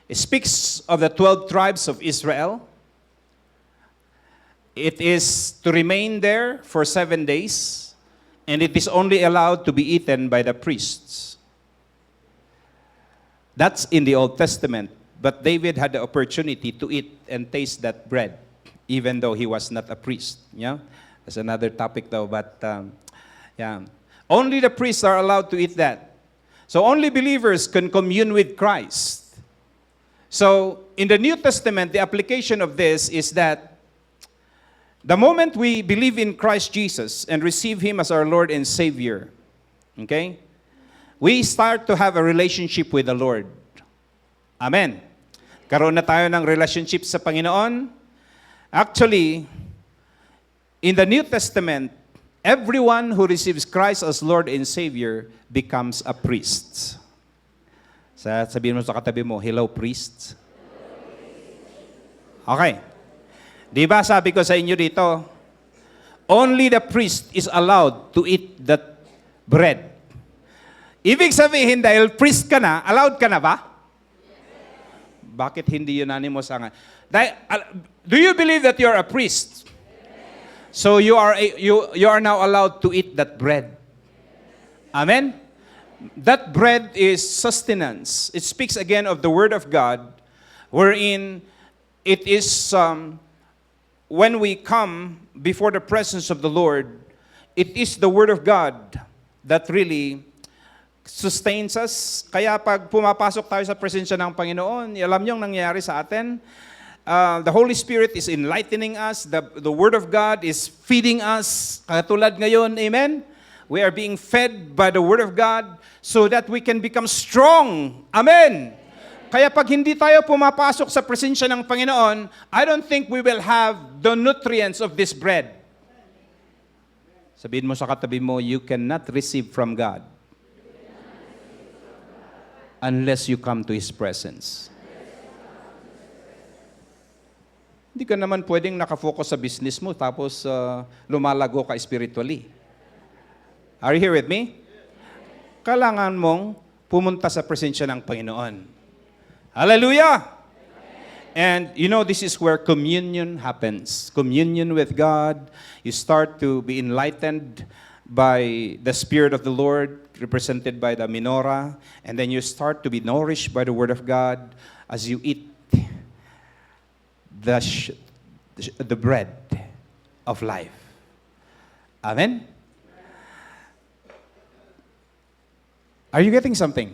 It speaks of the 12 tribes of Israel. It is to remain there for 7 days, and it is only allowed to be eaten by the priests. That's in the Old Testament. But David had the opportunity to eat and taste that bread, even though he was not a priest. Yeah, that's another topic though. But yeah, only the priests are allowed to eat that. So only believers can commune with Christ. So in the New Testament, the application of this is that the moment we believe in Christ Jesus and receive Him as our Lord and Savior, okay, we start to have a relationship with the Lord. Amen. Karoon na tayo ng relationship sa Panginoon. Actually, in the New Testament, everyone who receives Christ as Lord and Savior becomes a priest. Sabihin mo sa katabi mo, hello, priest. Okay. Di ba sabi ko sa inyo dito, only the priest is allowed to eat that bread. Ibig sabihin, dahil priest ka na, allowed ka na ba? Bakit hindi unanimous ang... Do you believe that you're a priest? So you are now allowed to eat that bread. Amen? That bread is sustenance. It speaks again of the Word of God, wherein it is, when we come before the presence of the Lord, it is the Word of God that really sustains us. Kaya pag pumapasok tayo sa presensya ng Panginoon, alam niyo ang nangyayari sa atin. The Holy Spirit is enlightening us. The Word of God is feeding us. Katulad ngayon, amen? We are being fed by the Word of God so that we can become strong. Amen? Kaya pag hindi tayo pumapasok sa presensya ng Panginoon, I don't think we will have the nutrients of this bread. Sabihin mo sa katabi mo, you cannot receive from God unless you come to His presence. Hindi ka naman pwedeng nakafocus sa business mo tapos lumalago ka spiritually. Are you here with me? Kailangan mong pumunta sa presensya ng Panginoon. Hallelujah! And you know, this is where communion happens. Communion with God. You start to be enlightened by the Spirit of the Lord, represented by the menorah. And then you start to be nourished by the Word of God as you eat the bread of life. Amen? Are you getting something?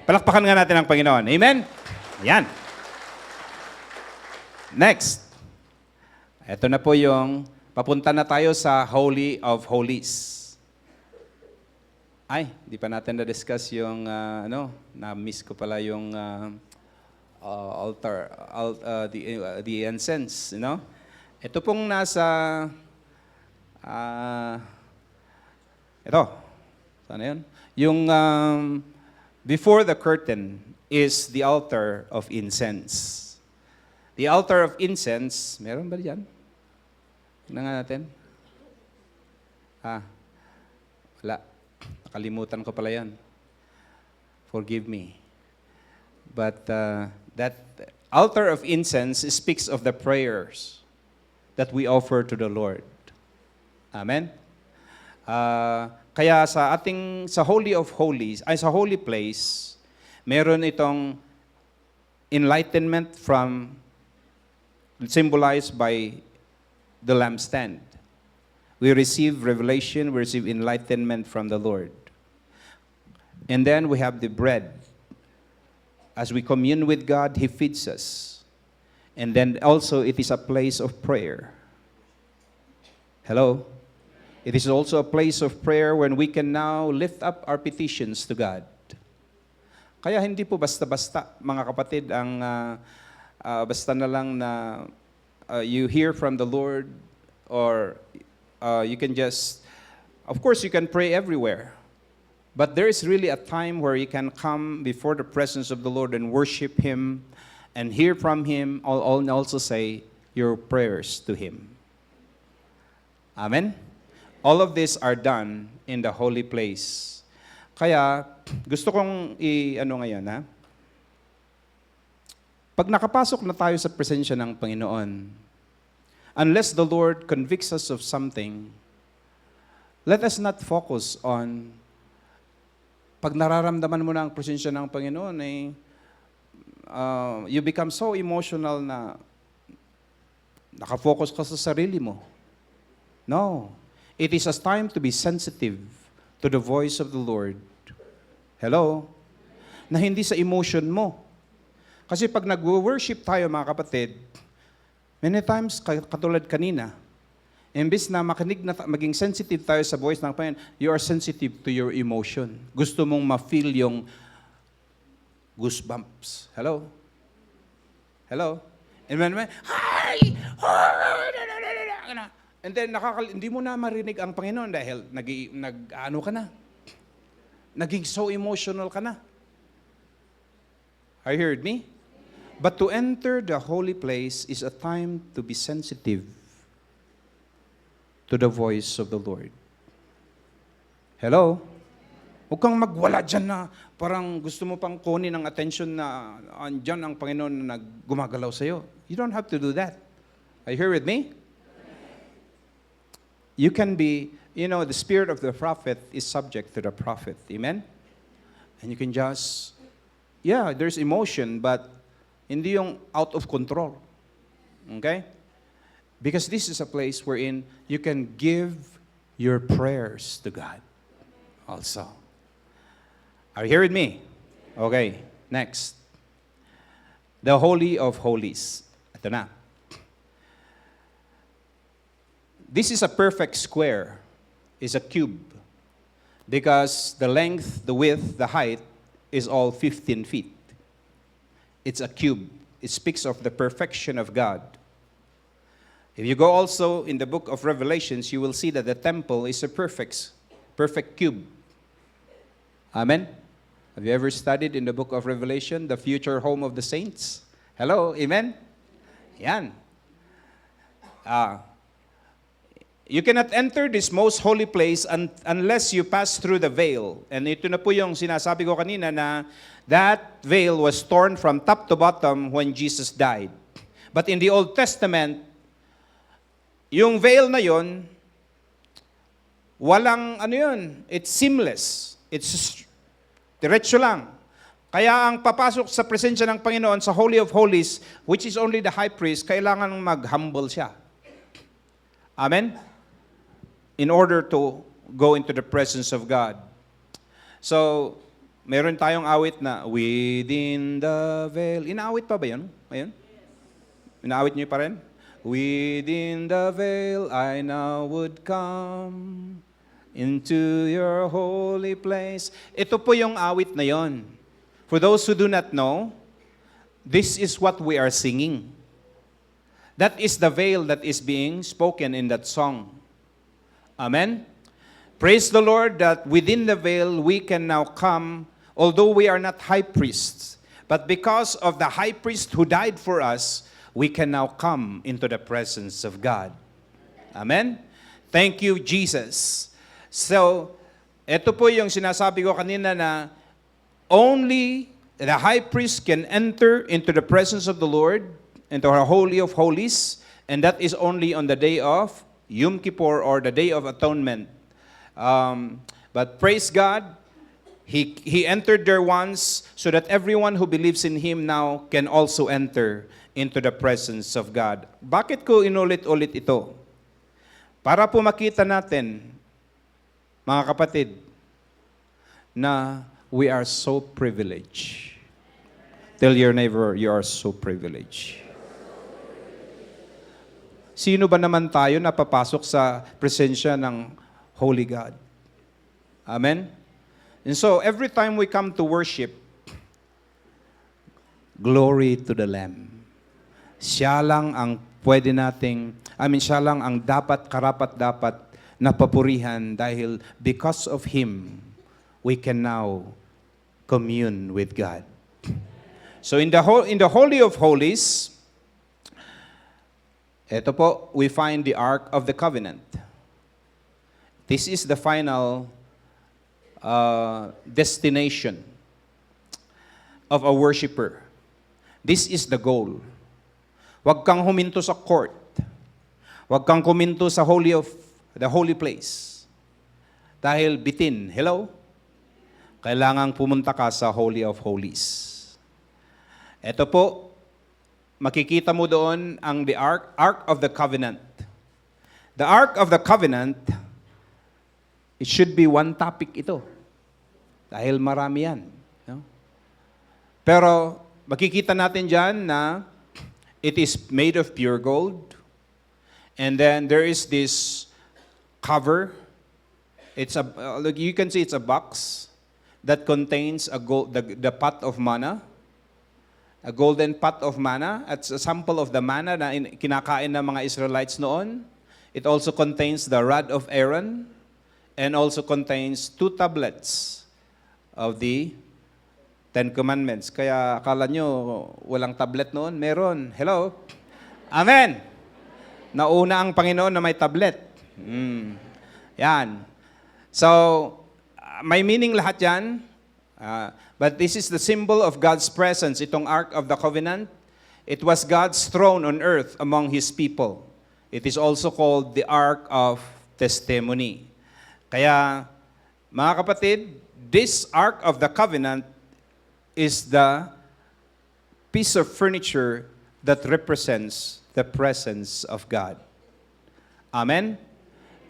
Palakpakan nga natin ang Panginoon. Amen? Yan. Next. Ito na po yung, papunta na tayo sa Holy of Holies. Ay, di pa natin na-discuss yung, na-miss ko pala yung altar, the incense, you know? Ito pong nasa, ito, sana yun? Yung before the curtain is the altar of incense. The altar of incense, meron ba diyan? Tingnan nga natin. Wala. Nakalimutan ko pala yan. Forgive me. But that altar of incense speaks of the prayers that we offer to the Lord. Amen? Kaya sa Holy of Holies, sa Holy Place, meron itong enlightenment symbolized by the lampstand. We receive revelation, we receive enlightenment from the Lord. And then we have the bread. As we commune with God, He feeds us. And then also it is a place of prayer. Hello? It is also a place of prayer when we can now lift up our petitions to God. Kaya hindi po basta-basta, mga kapatid, ang basta na lang na you hear from the Lord, or you can just, of course you can pray everywhere. But there is really a time where you can come before the presence of the Lord and worship Him and hear from Him, and also say your prayers to Him. Amen? All of these are done in the holy place. Kaya, gusto kong ngayon, pag nakapasok na tayo sa presensya ng Panginoon, unless the Lord convicts us of something, let us not focus on, pag nararamdaman mo na ang presensya ng Panginoon, you become so emotional na nakafocus ka sa sarili mo. No. It is a time to be sensitive to the voice of the Lord. Hello? Na hindi sa emotion mo. Kasi pag nag-worship tayo, mga kapatid, many times, katulad kanina, imbes na makinig na maging sensitive tayo sa voice ng Panginoon, you are sensitive to your emotion. Gusto mong ma-feel yung goosebumps. Hello? Hello? And when, hi! And then, hindi mo na marinig ang Panginoon dahil nag-ano ka na. Naging so emotional ka na. Are you heard me? But to enter the holy place is a time to be sensitive to the voice of the Lord. Hello? Huwag kang magwala dyan na parang gusto mo pang kunin ang attention na andyan ang Panginoon na gumagalaw sa'yo. You don't have to do that. Are you here with me? You can be, the spirit of the prophet is subject to the prophet. Amen? And you can just, there's emotion, but hindi yung out of control. Okay? Because this is a place wherein you can give your prayers to God also. Are you here with me? Okay, next. The Holy of Holies. Ito na. This is a perfect square. It's a cube. Because the length, the width, the height is all 15 feet. It's a cube. It speaks of the perfection of God. If you go also in the book of Revelations, you will see that the temple is a perfect cube. Amen? Have you ever studied in the book of Revelation, the future home of the saints? Hello? Amen? Yan. You cannot enter this most holy place unless you pass through the veil. And ito na po yung sinasabi ko kanina na that veil was torn from top to bottom when Jesus died. But in the Old Testament, yung veil na yon, walang it's seamless. It's diretso lang. Kaya ang papasok sa presensya ng Panginoon sa Holy of Holies, which is only the high priest, kailangan mag-humble siya. Amen? In order to go into the presence of God. So, meron tayong awit na, within the veil. Inaawit pa ba yun? Ayun? Inaawit niyo pa rin? Within the veil, I now would come into your holy place. Ito po yung awit na yon. For those who do not know, this is what we are singing. That is the veil that is being spoken in that song. Amen? Praise the Lord that within the veil we can now come, although we are not high priests, but because of the high priest who died for us, we can now come into the presence of God. Amen? Thank you, Jesus. So, ito po yung sinasabi ko kanina na only the high priest can enter into the presence of the Lord, into our Holy of Holies, and that is only on the day of Yom Kippur or the Day of Atonement. But praise God, He entered there once so that everyone who believes in Him now can also enter into the presence of God. Bakit ko inulit-ulit ito? Para po makita natin, mga kapatid, na we are so privileged. Tell your neighbor, you are so privileged. Sino ba naman tayo na papasok sa presensya ng Holy God? Amen? And so, every time we come to worship, glory to the Lamb. Siya lang ang pwede nating, siya lang ang karapat-dapat na papurihan dahil because of Him, we can now commune with God. So in the Holy of Holies, ito po, we find the Ark of the Covenant. This is the final destination of a worshiper. This is the goal. Huwag kang huminto sa court. Huwag kang huminto sa the holy place. Dahil bitin, hello? Kailangang pumunta ka sa Holy of Holies. Ito po, makikita mo doon ang the Ark of the Covenant. The Ark of the Covenant, it should be one topic ito. Dahil marami yan. No? Pero makikita natin dyan na it is made of pure gold. And then there is this cover. It's you can see it's a box that contains the pot of manna. A golden pot of manna. It's a sample of the manna na kinakain ng mga Israelites noon. It also contains the rod of Aaron and also contains 2 tablets of the 10 Commandments. Kaya akala nyo walang tablet noon? Meron. Hello? Amen! Nauna ang Panginoon na may tablet. Yan. So, may meaning lahat yan. But this is the symbol of God's presence, itong Ark of the Covenant. It was God's throne on earth among His people. It is also called the Ark of Testimony. Kaya, mga kapatid, this Ark of the Covenant is the piece of furniture that represents the presence of God. Amen?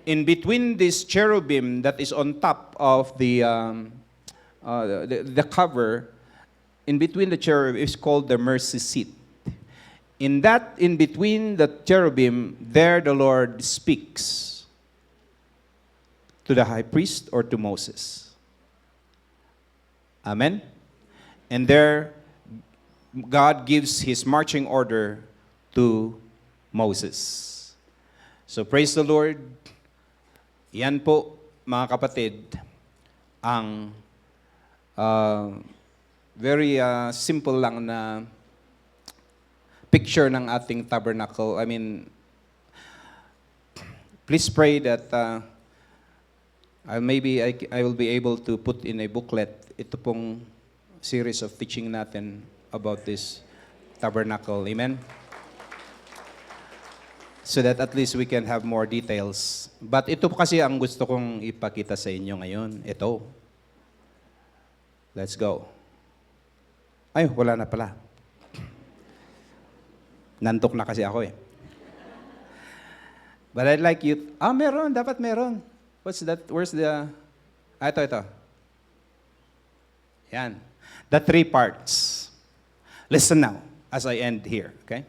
In between this cherubim that is on top of the cover, in between the cherub is called the mercy seat. In between the cherubim, there the Lord speaks to the high priest or to Moses. Amen? And there, God gives His marching order to Moses. So praise the Lord. Yan po, mga kapatid, ang very simple lang na picture ng ating tabernacle. I mean, please pray that maybe I will be able to put in a booklet ito pong series of teaching natin about this tabernacle. Amen? So that at least we can have more details. But ito kasi ang gusto kong ipakita sa inyo ngayon. Ito. Let's go. Ay, wala na pala. Nantok na kasi ako eh. But I'd like you... meron. Dapat meron. What's that? Where's the... ito. Yan. The 3 parts. Listen now as I end here. Okay?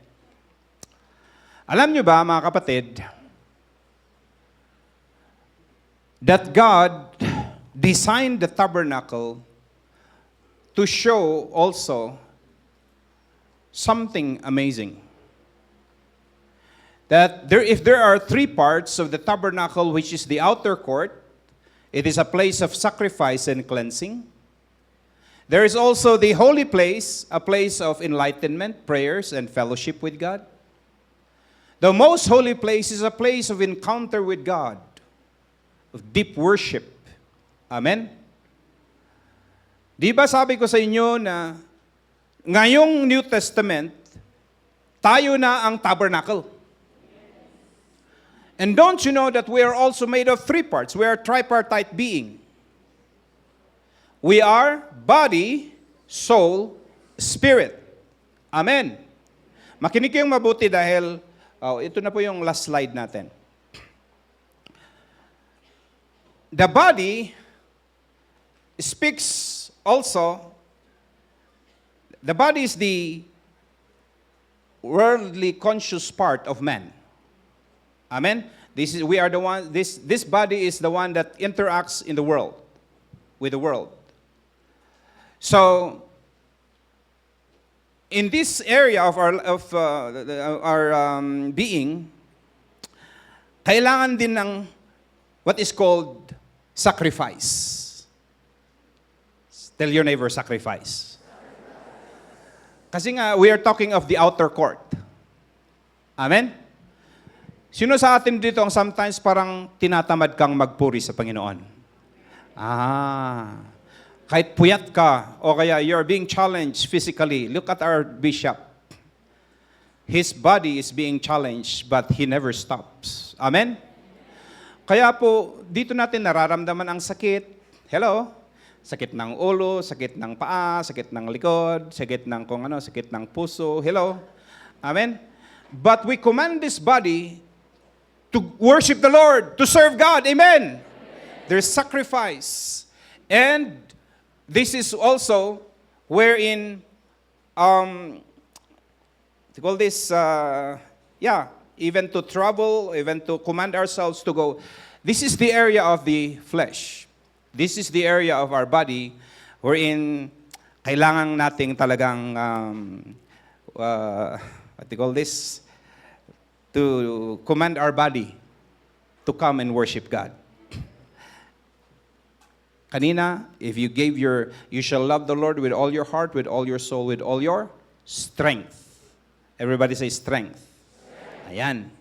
Alam nyo ba, mga kapatid, that God designed the tabernacle to show also something amazing. That if there are 3 parts of the tabernacle, which is the outer court, it is a place of sacrifice and cleansing. There is also the holy place, a place of enlightenment, prayers, and fellowship with God. The most holy place is a place of encounter with God, of deep worship. Amen? Di ba sabi ko sa inyo na ngayong New Testament, tayo na ang tabernacle. And don't you know that we are also made of 3 parts? We are tripartite being. We are body, soul, spirit. Amen. Makinig kayong mabuti dahil ito na po yung last slide natin. The body speaks also, the body is the worldly conscious part of man. Amen? This body is the one that interacts in the world, with the world. So, in this area of our being, kailangan din ng what is called sacrifice. Tell your neighbor, sacrifice. Kasi nga, we are talking of the outer court. Amen? Sino sa atin dito ang sometimes parang tinatamad kang magpuri sa Panginoon? Kahit puyat ka, o kaya you're being challenged physically. Look at our bishop. His body is being challenged, but he never stops. Amen? Kaya po, dito natin nararamdaman ang sakit. Hello? Sakit ng ulo, sakit ng paa, sakit ng likod, sakit ng kung ano, sakit ng puso. Hello? Amen? But we command this body to worship the Lord, to serve God. Amen? There's sacrifice. And this is also wherein, to call this, even to travel, even to command ourselves to go. This is the area of the flesh. This is the area of our body wherein kailangan nating talagang, what do you call this? To command our body to come and worship God. Kanina, if you gave you shall love the Lord with all your heart, with all your soul, with all your strength. Everybody say strength. Ayan.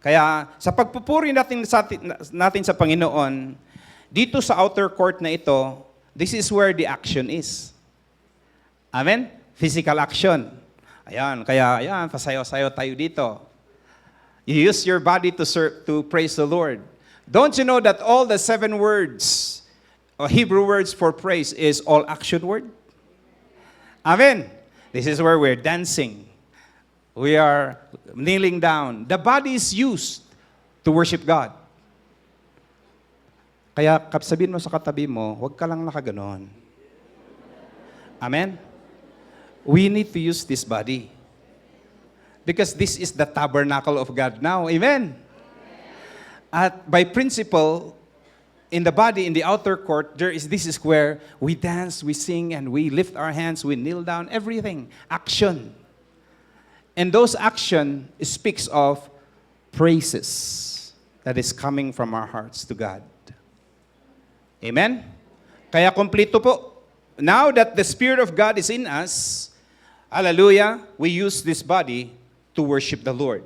Kaya sa pagpupuri natin sa Panginoon, dito sa outer court na ito, this is where the action is. Amen? Physical action. Ayan, kaya ayan, pasayo-sayo tayo dito. You use your body to praise the Lord. Don't you know that all the 7 words, or Hebrew words for praise, is all action word? Amen? This is where we're dancing. We are kneeling down. The body is used to worship God. Kaya sabihin mo sa katabi mo, huwag ka lang nakaganon. Amen? We need to use this body. Because this is the tabernacle of God now. Amen? At by principle, in the body, in the outer court, this is where we dance, we sing, and we lift our hands, we kneel down, everything. Action. And those action speaks of praises that is coming from our hearts to God. Amen? Kaya kompleto po. Now that the Spirit of God is in us, hallelujah, we use this body to worship the Lord.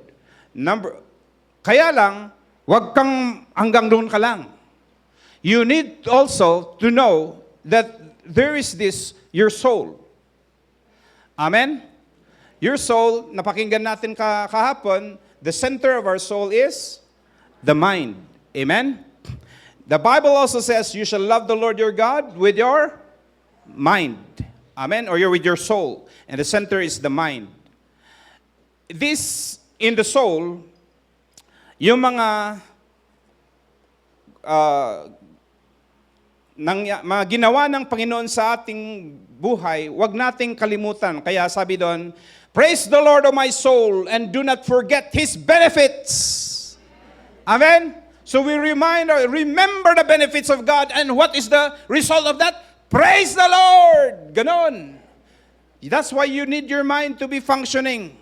Kaya lang, wag kang hanggang doon ka lang. You need also to know that there is your soul. Amen? Your soul, napakinggan natin kahapon, the center of our soul is the mind. Amen? The Bible also says, you shall love the Lord your God with your mind. Amen? Or with your soul. And the center is the mind. This, in the soul, yung mga mga ginawa ng Panginoon sa ating buhay, wag nating kalimutan. Kaya sabi doon, praise the Lord, O my soul, and do not forget His benefits. Amen? So we remember the benefits of God, and what is the result of that? Praise the Lord! Ganon. That's why you need your mind to be functioning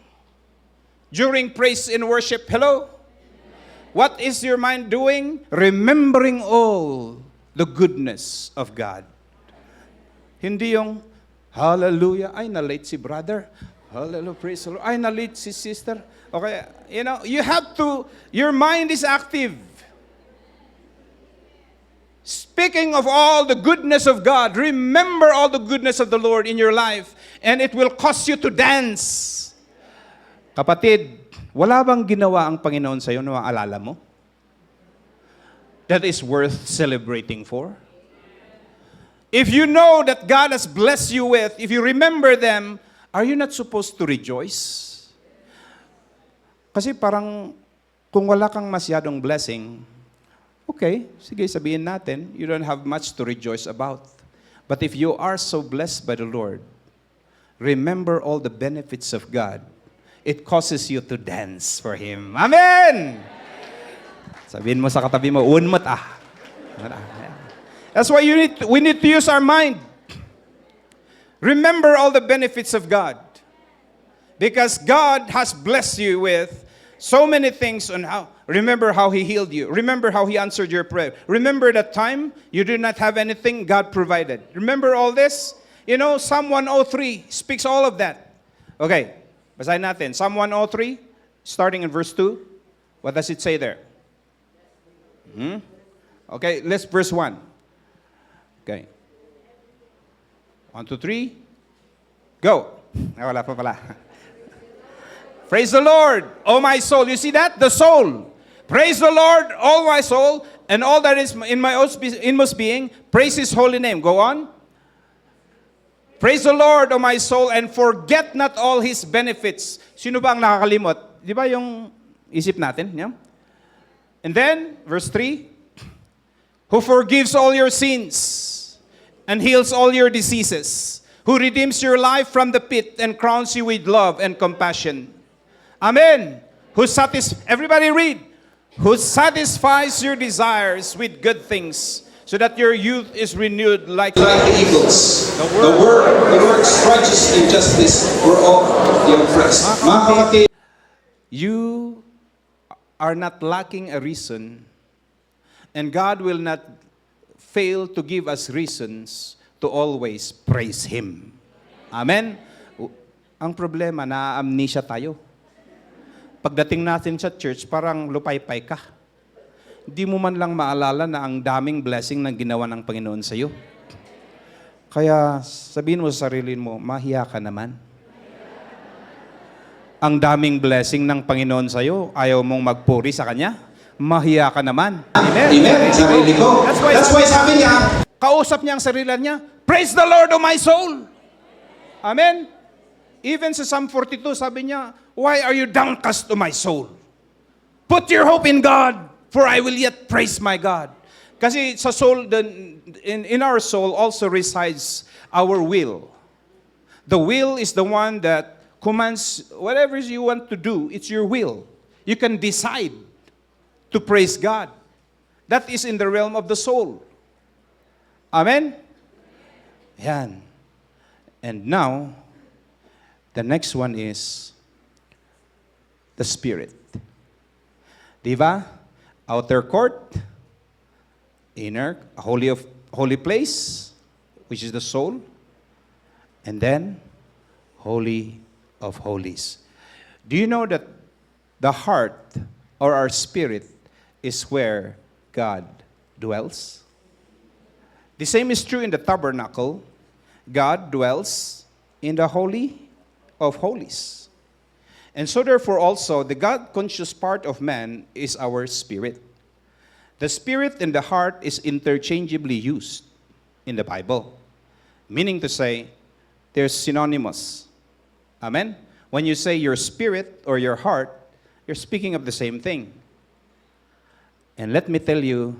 during praise and worship. Hello? What is your mind doing? Remembering all the goodness of God. Hindi yung, hallelujah, ay na-late si brother. Hallelujah, praise the Lord. Ay na-late si sister. Okay, you have to, your mind is active. Speaking of all the goodness of God, remember all the goodness of the Lord in your life, and it will cause you to dance. Kapatid, wala bang ginawa ang Panginoon sa iyo na maalala mo? That is worth celebrating for. If you know that God has blessed you with, if you remember them, are you not supposed to rejoice? Kasi parang kung wala kang masyadong blessing, okay, sige, sabihin natin, you don't have much to rejoice about. But if you are so blessed by the Lord, remember all the benefits of God. It causes you to dance for Him. Amen! Sabihin mo sa katabi mo, unmat ah. That's why we need to use our mind. Remember all the benefits of God. Because God has blessed you with so many things on how. Remember how He healed you. Remember how He answered your prayer. Remember that time you did not have anything, God provided. Remember all this? Psalm 103 speaks all of that. Okay, basahin natin. Psalm 103, starting in verse 2. What does it say there? Okay, let's verse 1. Okay. 1, 2, 3. Go. Wala pa pala. Praise the Lord, O my soul. You see that? The soul. Praise the Lord, all my soul, and all that is in my inmost being. Praise His holy name. Go on. Praise the Lord, O my soul, and forget not all His benefits. Sino ba ang nakakalimot? Di ba yung isip natin? Yeah? And then, verse 3, who forgives all your sins and heals all your diseases, who redeems your life from the pit and crowns you with love and compassion. Amen. Everybody read. Who satisfies your desires with good things, so that your youth is renewed like the eagles. The word stretches in justice for all the oppressed. Mga kapatid, you are not lacking a reason, and God will not fail to give us reasons to always praise Him. Amen? Ang problema, na-amnesia tayo. Pagdating natin sa church, parang lupaypay ka. Di mo man lang maalala na ang daming blessing na ginawa ng Panginoon sa iyo. Kaya sabihin mo sa sarili mo, mahiya ka naman. Ang daming blessing ng Panginoon sa iyo, ayaw mong magpuri sa Kanya, mahiya ka naman. Amen? Amen. Sarili ko. That's why sabi niya, kausap niya ang sarili niya, praise the Lord, O my soul. Amen? Even sa Psalm 42, sabi niya, why are you downcast, O my soul? Put your hope in God, for I will yet praise my God. Kasi sa soul, in our soul also resides our will. The will is the one that commands whatever you want to do. It's your will. You can decide to praise God. That is in the realm of the soul. Amen? Yan. And now, the next one is the Spirit. Diba? Outer court, inner, holy place, which is the soul, and then holy of holies. Do you know that the heart or our spirit is where God dwells? The same is true in the tabernacle. God dwells in the holy of holies. And so therefore also, the God-conscious part of man is our spirit. The spirit and the heart is interchangeably used in the Bible. Meaning to say, they're synonymous. Amen? When you say your spirit or your heart, you're speaking of the same thing. And let me tell you,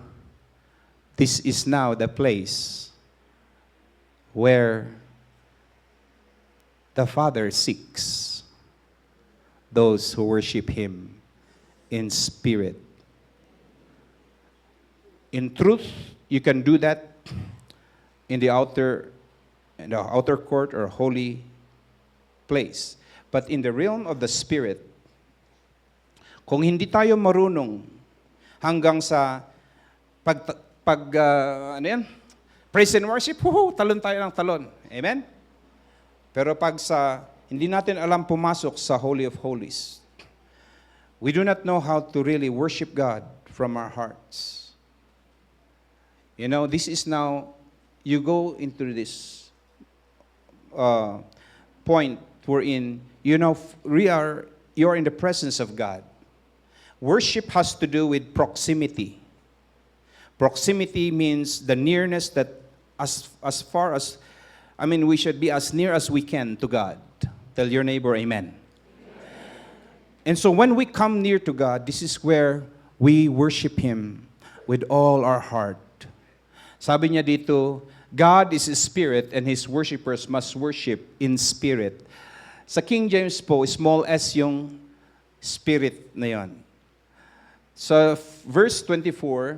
this is now the place where the Father seeks those who worship Him in spirit. In truth, you can do that in the outer court or holy place. But in the realm of the Spirit, kung hindi tayo marunong hanggang sa praise and worship, talon tayo ng talon. Amen? Pero pag hindi natin alam pumasok sa Holy of Holies, we do not know how to really worship God from our hearts. You know, this is now, you go into this point wherein, you know, you are in the presence of God. Worship has to do with proximity. Proximity means the nearness that as far as, we should be as near as we can to God. Tell your neighbor, amen. And so when we come near to God, this is where we worship Him with all our heart. Sabi niya dito, God is a spirit and His worshipers must worship in spirit. Sa King James po, small s yung spirit na yon. So verse 23,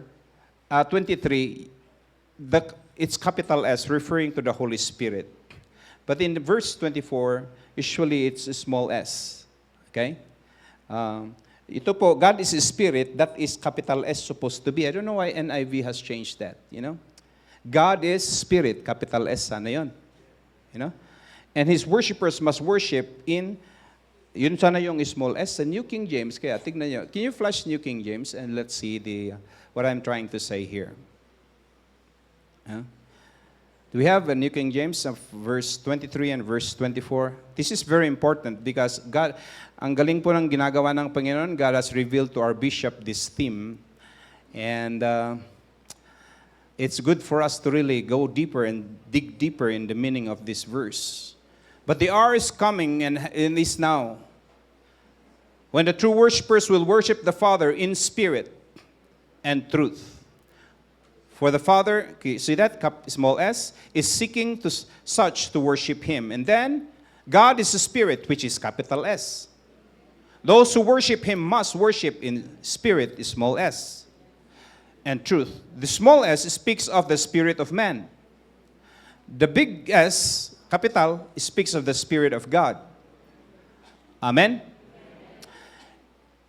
it's capital S referring to the Holy Spirit. But in verse 24, usually it's a small s. Okay? Ito po, God is a spirit, that is capital S supposed to be. I don't know why NIV has changed that, you know? God is spirit, capital S, sana yun. You know? And His worshipers must worship in, yun sana yung small s, sa New King James. Kaya tignan nyo. Can you flash New King James and let's see what I'm trying to say here. Do we have a New King James of verse 23 and verse 24? This is very important because God, ang galing po ng ginagawa ng Panginoon, God has revealed to our bishop this theme. And it's good for us to really go deeper and dig deeper in the meaning of this verse. But the hour is coming and is now when the true worshipers will worship the Father in spirit and truth. For the Father, see that, small s, is seeking to such to worship Him. And then, God is a spirit, which is capital S. Those who worship Him must worship in spirit, small s, and truth. The small s speaks of the spirit of man. The big S, capital, speaks of the Spirit of God. Amen?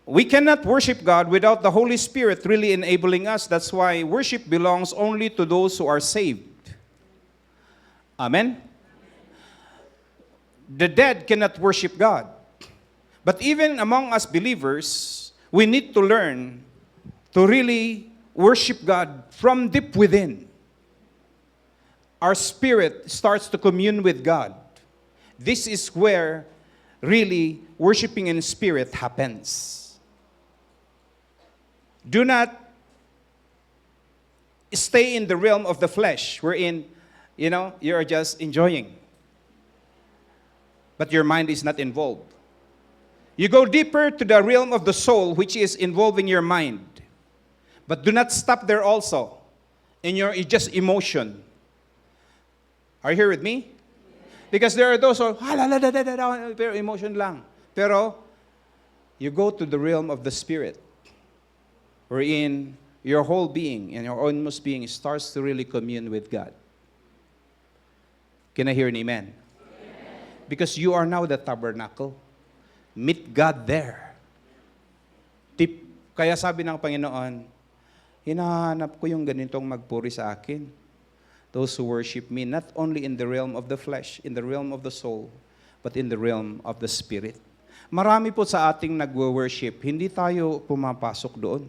We cannot worship God without the Holy Spirit really enabling us. That's why worship belongs only to those who are saved. Amen? The dead cannot worship God. But even among us believers, we need to learn to really worship God from deep within. Our spirit starts to commune with God. This is where really worshiping in spirit happens. Do not stay in the realm of the flesh, wherein, you're just enjoying. But your mind is not involved. You go deeper to the realm of the soul, which is involving your mind. But do not stop there also. In your just emotion. Are you here with me? Because there are those who are, pero emotion lang. Pero, you go to the realm of the spirit, wherein your whole being and your inmost being starts to really commune with God. Can I hear an amen? Because you are now the tabernacle. Meet God there. Kaya sabi ng Panginoon, hinahanap ko yung ganitong magpuri sa akin. Those who worship me, not only in the realm of the flesh, in the realm of the soul, but in the realm of the spirit. Marami po sa ating nagwo-worship, hindi tayo pumapasok doon.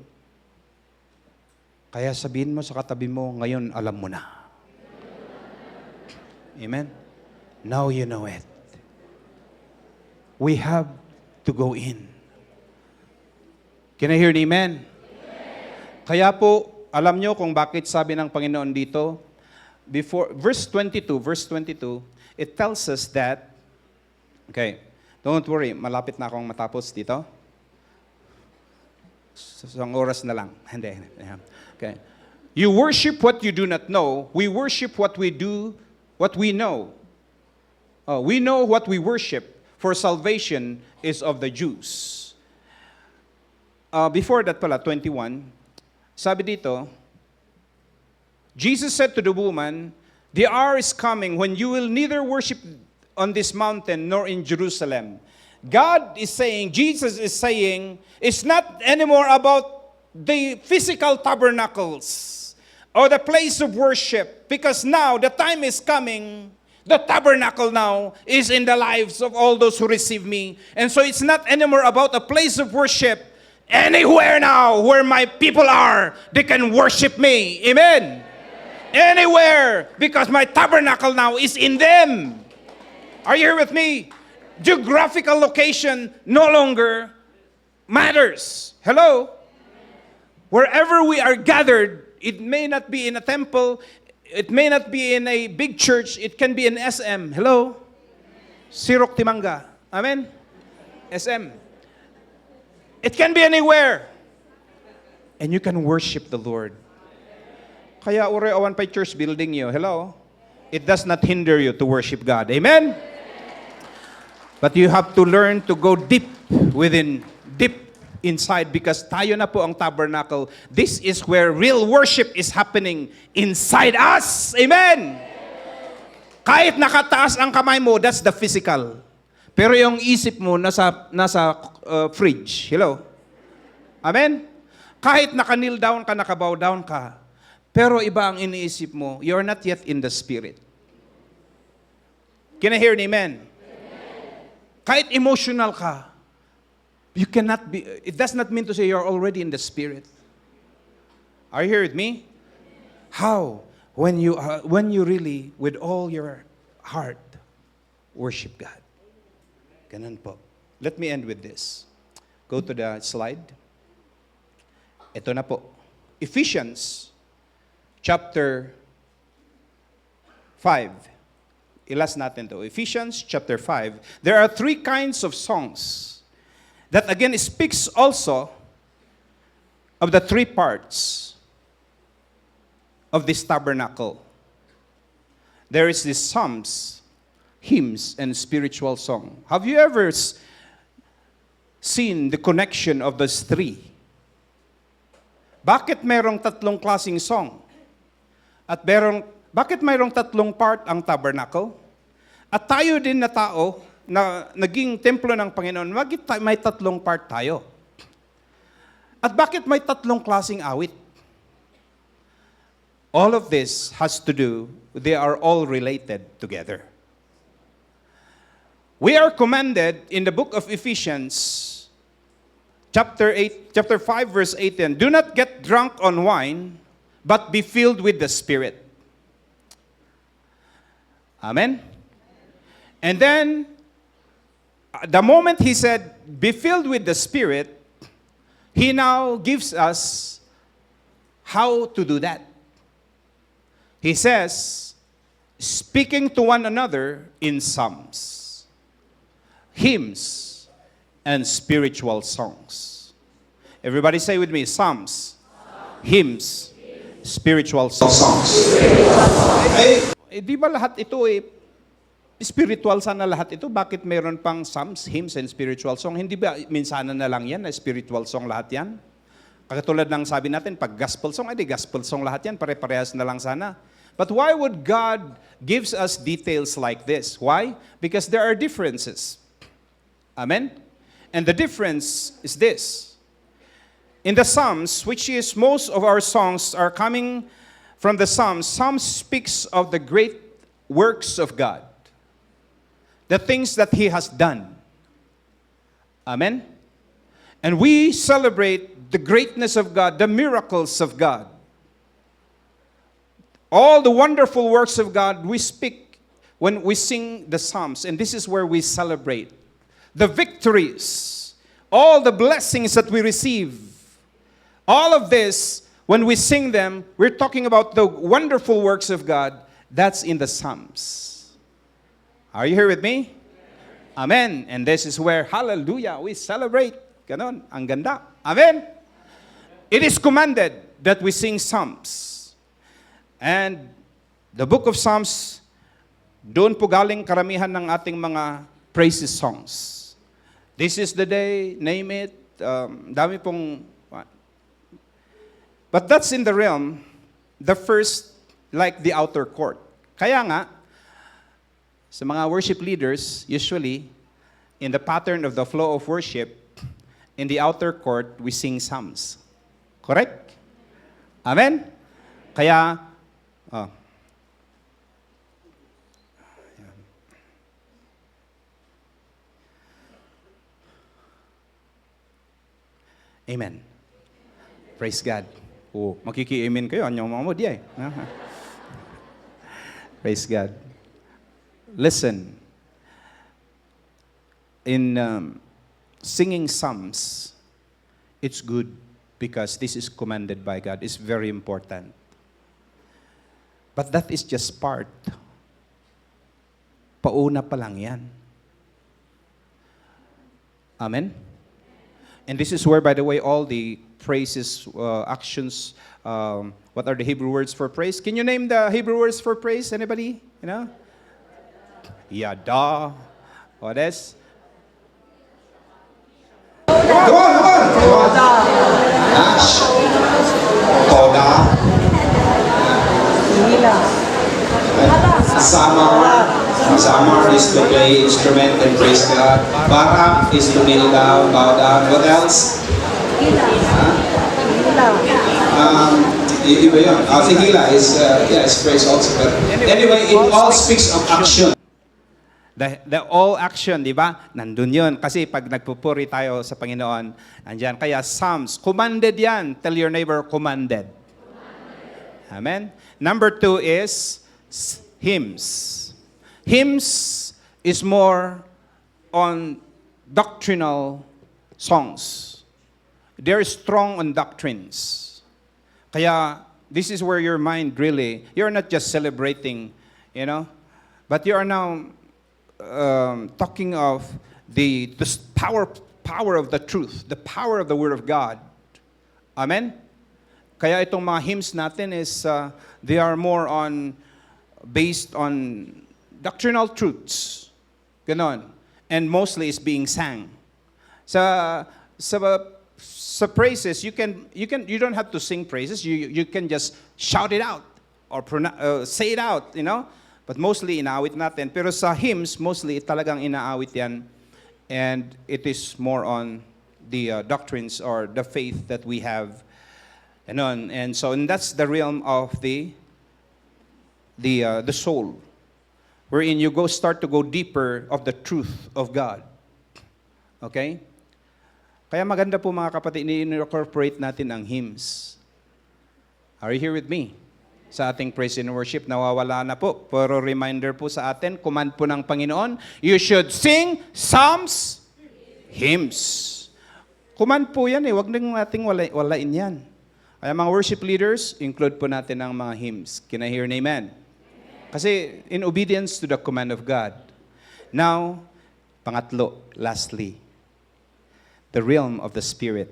Kaya sabihin mo sa katabi mo, ngayon alam mo na. Amen? Now you know it. We have to go in. Can I hear an amen? Kaya po, alam nyo kung bakit sabi ng Panginoon dito, before verse 22, it tells us that, okay, don't worry, malapit na akong matapos dito. Isang oras na lang. Hindi. Okay. You worship what you do not know. We worship what we do, what we know. We know what we worship, for salvation is of the Jews. Before that pala, 21, sabi dito, Jesus said to the woman, the hour is coming when you will neither worship on this mountain nor in Jerusalem. God is saying, Jesus is saying, it's not anymore about the physical tabernacles or the place of worship, because now the time is coming. The tabernacle now is in the lives of all those who receive me. And so it's not anymore about a place of worship. Anywhere now where my people are, they can worship me. Amen. Anywhere, because my tabernacle now is in them. Are you here with me? Geographical location no longer matters. Hello? Wherever we are gathered, it may not be in a temple, it may not be in a big church, it can be in SM. Hello? Sirok Timanga. Amen? SM. It can be anywhere. And you can worship the Lord. Kaya ure awan pa church building you. Hello? It does not hinder you to worship God. Amen? But you have to learn to go deep inside, because tayo na po ang tabernacle. This is where real worship is happening inside us. Amen? Kahit nakataas ang kamay mo, that's the physical. Pero yung isip mo nasa fridge. Hello? Amen? Kahit naka-kneel down ka, naka-bow down ka, pero iba ang iniisip mo, you're not yet in the spirit. Can I hear an amen? Kahit emotional ka, you cannot be, it does not mean to say you're already in the spirit. Are you here with me? How? When you really, with all your heart, worship God. Ganun po. Let me end with this. Go to the slide. Ito na po. Ephesians chapter 5. Ilas natin to. Ephesians chapter 5. There are three kinds of songs that again speaks also of the three parts of this tabernacle. There is this psalms, hymns, and spiritual song. Have you ever seen the connection of those three? Bakit mayroong tatlong klaseng song? At bakit mayroong tatlong part ang tabernacle? At tayo din na tao na naging templo ng Panginoon, may tatlong part tayo. At bakit may tatlong klaseng awit? All of this has to do, they are all related together. We are commanded in the book of Ephesians, chapter 5, verse 18, do not get drunk on wine, but be filled with the Spirit. Amen? And then, the moment he said, be filled with the Spirit, he now gives us how to do that. He says, speaking to one another in psalms, hymns, and spiritual songs. Everybody say with me, psalms, hymns, spiritual songs. Di ba lahat ito spiritual sana lahat ito? Bakit mayroon pang psalms, hymns, and spiritual song? Hindi ba minsanan na lang yan na spiritual song lahat yan? Katulad ng sabi natin, pag gospel song, di gospel song lahat yan, pare-parehas na lang sana. But why would God gives us details like this? Why? Because there are differences. Amen? And the difference is this. In the Psalms, which is most of our songs are coming from the Psalms, Psalms speaks of the great works of God. The things that He has done. Amen? And we celebrate the greatness of God, the miracles of God. All the wonderful works of God we speak when we sing the Psalms. And this is where we celebrate the victories, all the blessings that we receive. All of this, when we sing them, we're talking about the wonderful works of God. That's in the Psalms. Are you here with me? Amen. And this is where, hallelujah, we celebrate. Ganon, ang ganda. Amen. It is commanded that we sing Psalms. And the book of Psalms, doon po galing karamihan ng ating mga praises songs. This is the day, name it, dami pong. But that's in the realm, the first, like the outer court. Kaya nga, sa mga worship leaders, usually, in the pattern of the flow of worship, in the outer court, we sing psalms. Correct? Amen? Kaya, Amen. Praise God. Oh, makiki-amen kayo. Anyong mga mo, di ay. Praise God. Listen. In singing psalms, it's good because this is commanded by God. It's very important. But that is just part. Pauna pa lang yan. Amen? And this is where, by the way, all the praises, actions, what are the Hebrew words for praise? Can you name the Hebrew words for praise? Anybody? You know? Yada. What else? Come on. Ash. Toda. Samar is to play instrument and praise God. Barak is to kneel down, bow down. What else? Iba yun. Tigila is praise also. But anyway, it all speaks of action. The all action, di ba? Nandun yun. Kasi pag nagpupuri tayo sa Panginoon, andyan. Kaya Psalms, commanded yan. Tell your neighbor, commanded. Amen? Number 2 is hymns. Hymns is more on doctrinal songs. They're strong on doctrines. Kaya This is where your mind really, you're not just celebrating, but you are now talking of the power of the truth, the power of the Word of God. Amen? Kaya itong mga hymns natin is, they are more based on doctrinal truths. Ganon. And mostly is being sang. Sa praises, you don't have to sing praises. You can just shout it out or say it out, But mostly inaawit natin. Pero sa hymns, mostly talagang inaawit yan. And it is more on the doctrines or the faith that we have. And that's the realm of the soul, wherein you start to go deeper of the truth of God. Okay? Kaya maganda po mga kapatid, i-incorporate natin ang hymns. Are you here with me? Sa ating praise and worship, nawawala na po. Pero reminder po sa atin, command po ng Panginoon, you should sing psalms, hymns. Command po yan Huwag nang nating walain yan. Kaya mga worship leaders, include po natin ang mga hymns. Can I hear an amen? Kasi in obedience to the command of God. Now, pangatlo, lastly, the realm of the Spirit.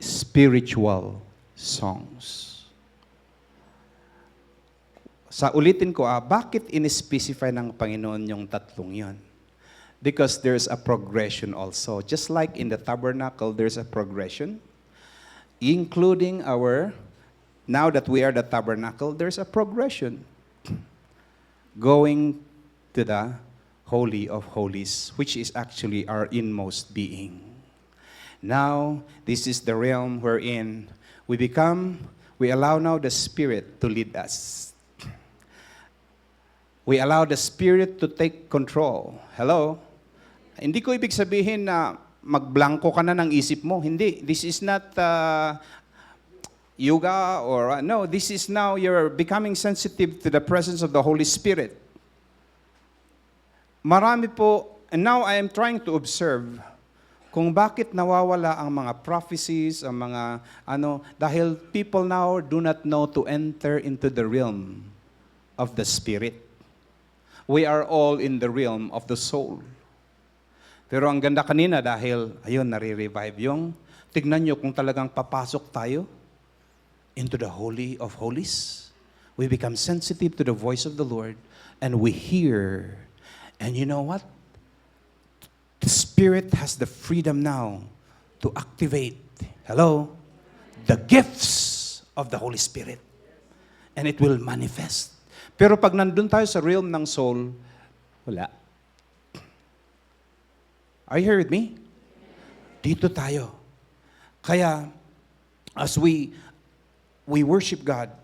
Spiritual songs. Ulitin ko, bakit in-specify ng Panginoon yung tatlong yon? Because there's a progression also. Just like in the tabernacle, there's a progression. Including now that we are the tabernacle, there's a progression. Going to the Holy of Holies, which is actually our inmost being. Now, this is the realm wherein we allow now the Spirit to lead us. We allow the Spirit to take control. Hello? Hindi ko ibig sabihin na magblanko ka na ng isip mo. Hindi. This is not yoga or no. This is now you're becoming sensitive to the presence of the Holy Spirit. Marami po, and now I am trying to observe kung bakit nawawala ang mga prophecies, ang mga dahil people now do not know to enter into the realm of the Spirit. We are all in the realm of the soul. Pero ang ganda kanina dahil, nare-revive tignan nyo kung talagang papasok tayo into the Holy of Holies. We become sensitive to the voice of the Lord and we hear. And you know what? The Spirit has the freedom now to activate, the gifts of the Holy Spirit. And it will manifest. Pero pag nandun tayo sa realm ng soul, wala. Are you here with me? Dito tayo. Kaya, as we worship God,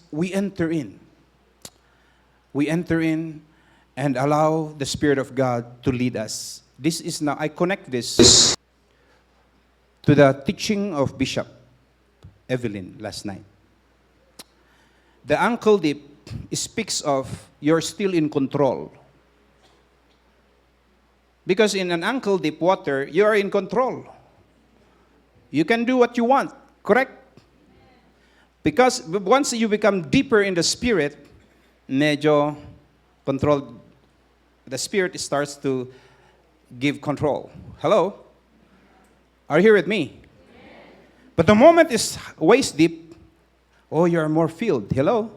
we enter in. We enter in and allow the Spirit of God to lead us. This is now, I connect this to the teaching of Bishop Evelyn last night. The ankle dip speaks of you're still in control. Because in an ankle deep water, you are in control. You can do what you want, correct? Because once you become deeper in the Spirit, medyo controlled, the Spirit starts to give control. Hello? Are you here with me? But the moment is waist deep, you are more filled. Hello?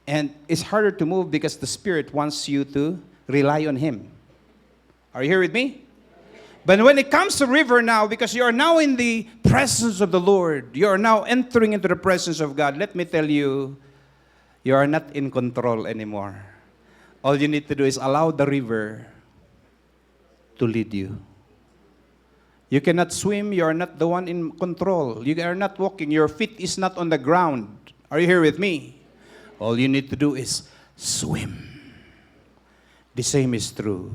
And it's harder to move because the Spirit wants you to rely on Him. Are you here with me? But when it comes to river now, because you are now in the presence of the Lord, you are now entering into the presence of God, let me tell you, you are not in control anymore. All you need to do is allow the river to lead you. You cannot swim, you are not the one in control. You are not walking, your feet is not on the ground. Are you here with me? All you need to do is swim. The same is true.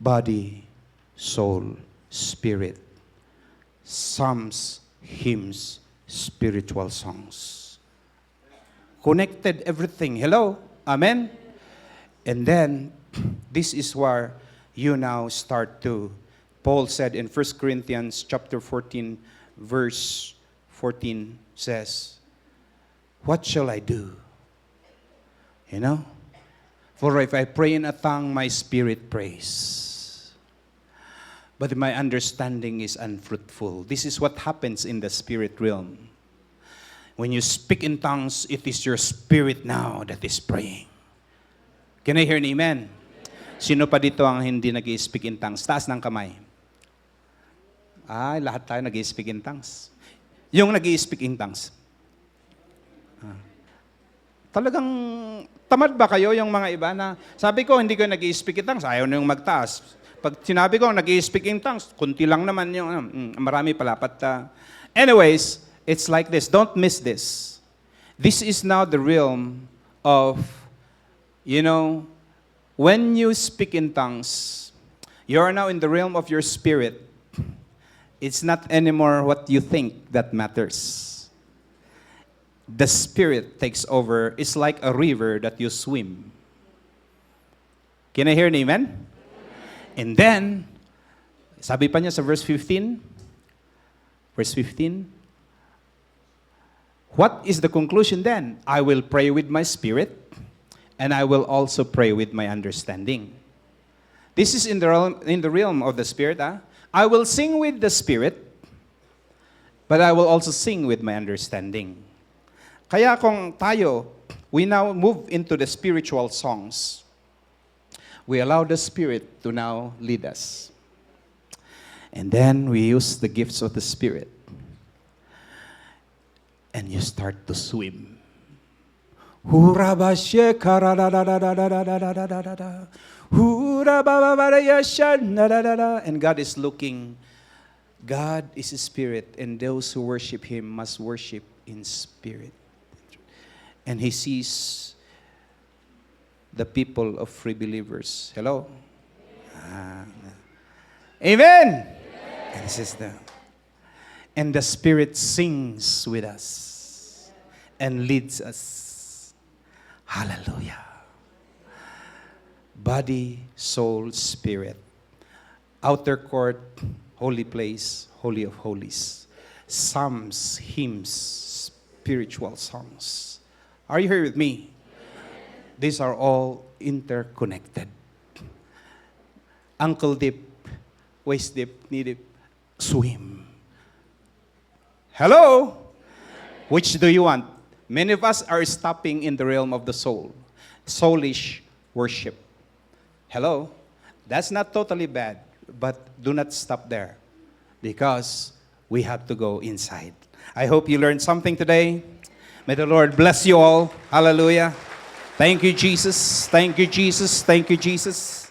Body, soul, spirit. Psalms, hymns, spiritual songs. Connected everything. Hello? Amen? And then, this is where you now start to, Paul said in 1 Corinthians chapter 14, verse 14 says, what shall I do? You know? For if I pray in a tongue, my spirit prays. But my understanding is unfruitful. This is what happens in the spirit realm. When you speak in tongues, it is your spirit now that is praying. Can I hear an amen? Sino pa dito ang hindi nag-i-speak in tongues? Taas ng kamay. Lahat tayo nag-i-speak in tongues. Yung nag-i-speak in tongues. Talagang tamad ba kayo yung mga iba na sabi ko hindi ko nag-i-speak in tongues, ayaw na yung magtaas. Pag sinabi ko nag-i-speak in tongues, kunti lang naman yung marami pala. Anyways, it's like this. Don't miss this. This is now the realm of, when you speak in tongues, you are now in the realm of your spirit. It's not anymore what you think that matters. The spirit takes over. It's like a river that you swim. Can I hear an amen? And then, sabi pa niya sa verse 15, what is the conclusion then? I will pray with my spirit, and I will also pray with my understanding. This is in the realm of the spirit. I will sing with the spirit, but I will also sing with my understanding. Kaya kung tayo, we now move into the spiritual songs. We allow the Spirit to now lead us. And then we use the gifts of the Spirit. And you start to swim. And God is looking. God is a spirit, and those who worship Him must worship in spirit. And He sees the people of free believers. Hello? Amen! And this is and the Spirit sings with us and leads us. Hallelujah. Body, soul, spirit. Outer court, holy place, holy of holies. Psalms, hymns, spiritual songs. Are you here with me? These are all interconnected. Ankle dip, waist dip, knee dip, swim. Hello? Which do you want? Many of us are stopping in the realm of the soul. Soulish worship. Hello? That's not totally bad, but do not stop there because we have to go inside. I hope you learned something today. May the Lord bless you all. Hallelujah. Thank you, Jesus. Thank you, Jesus. Thank you, Jesus.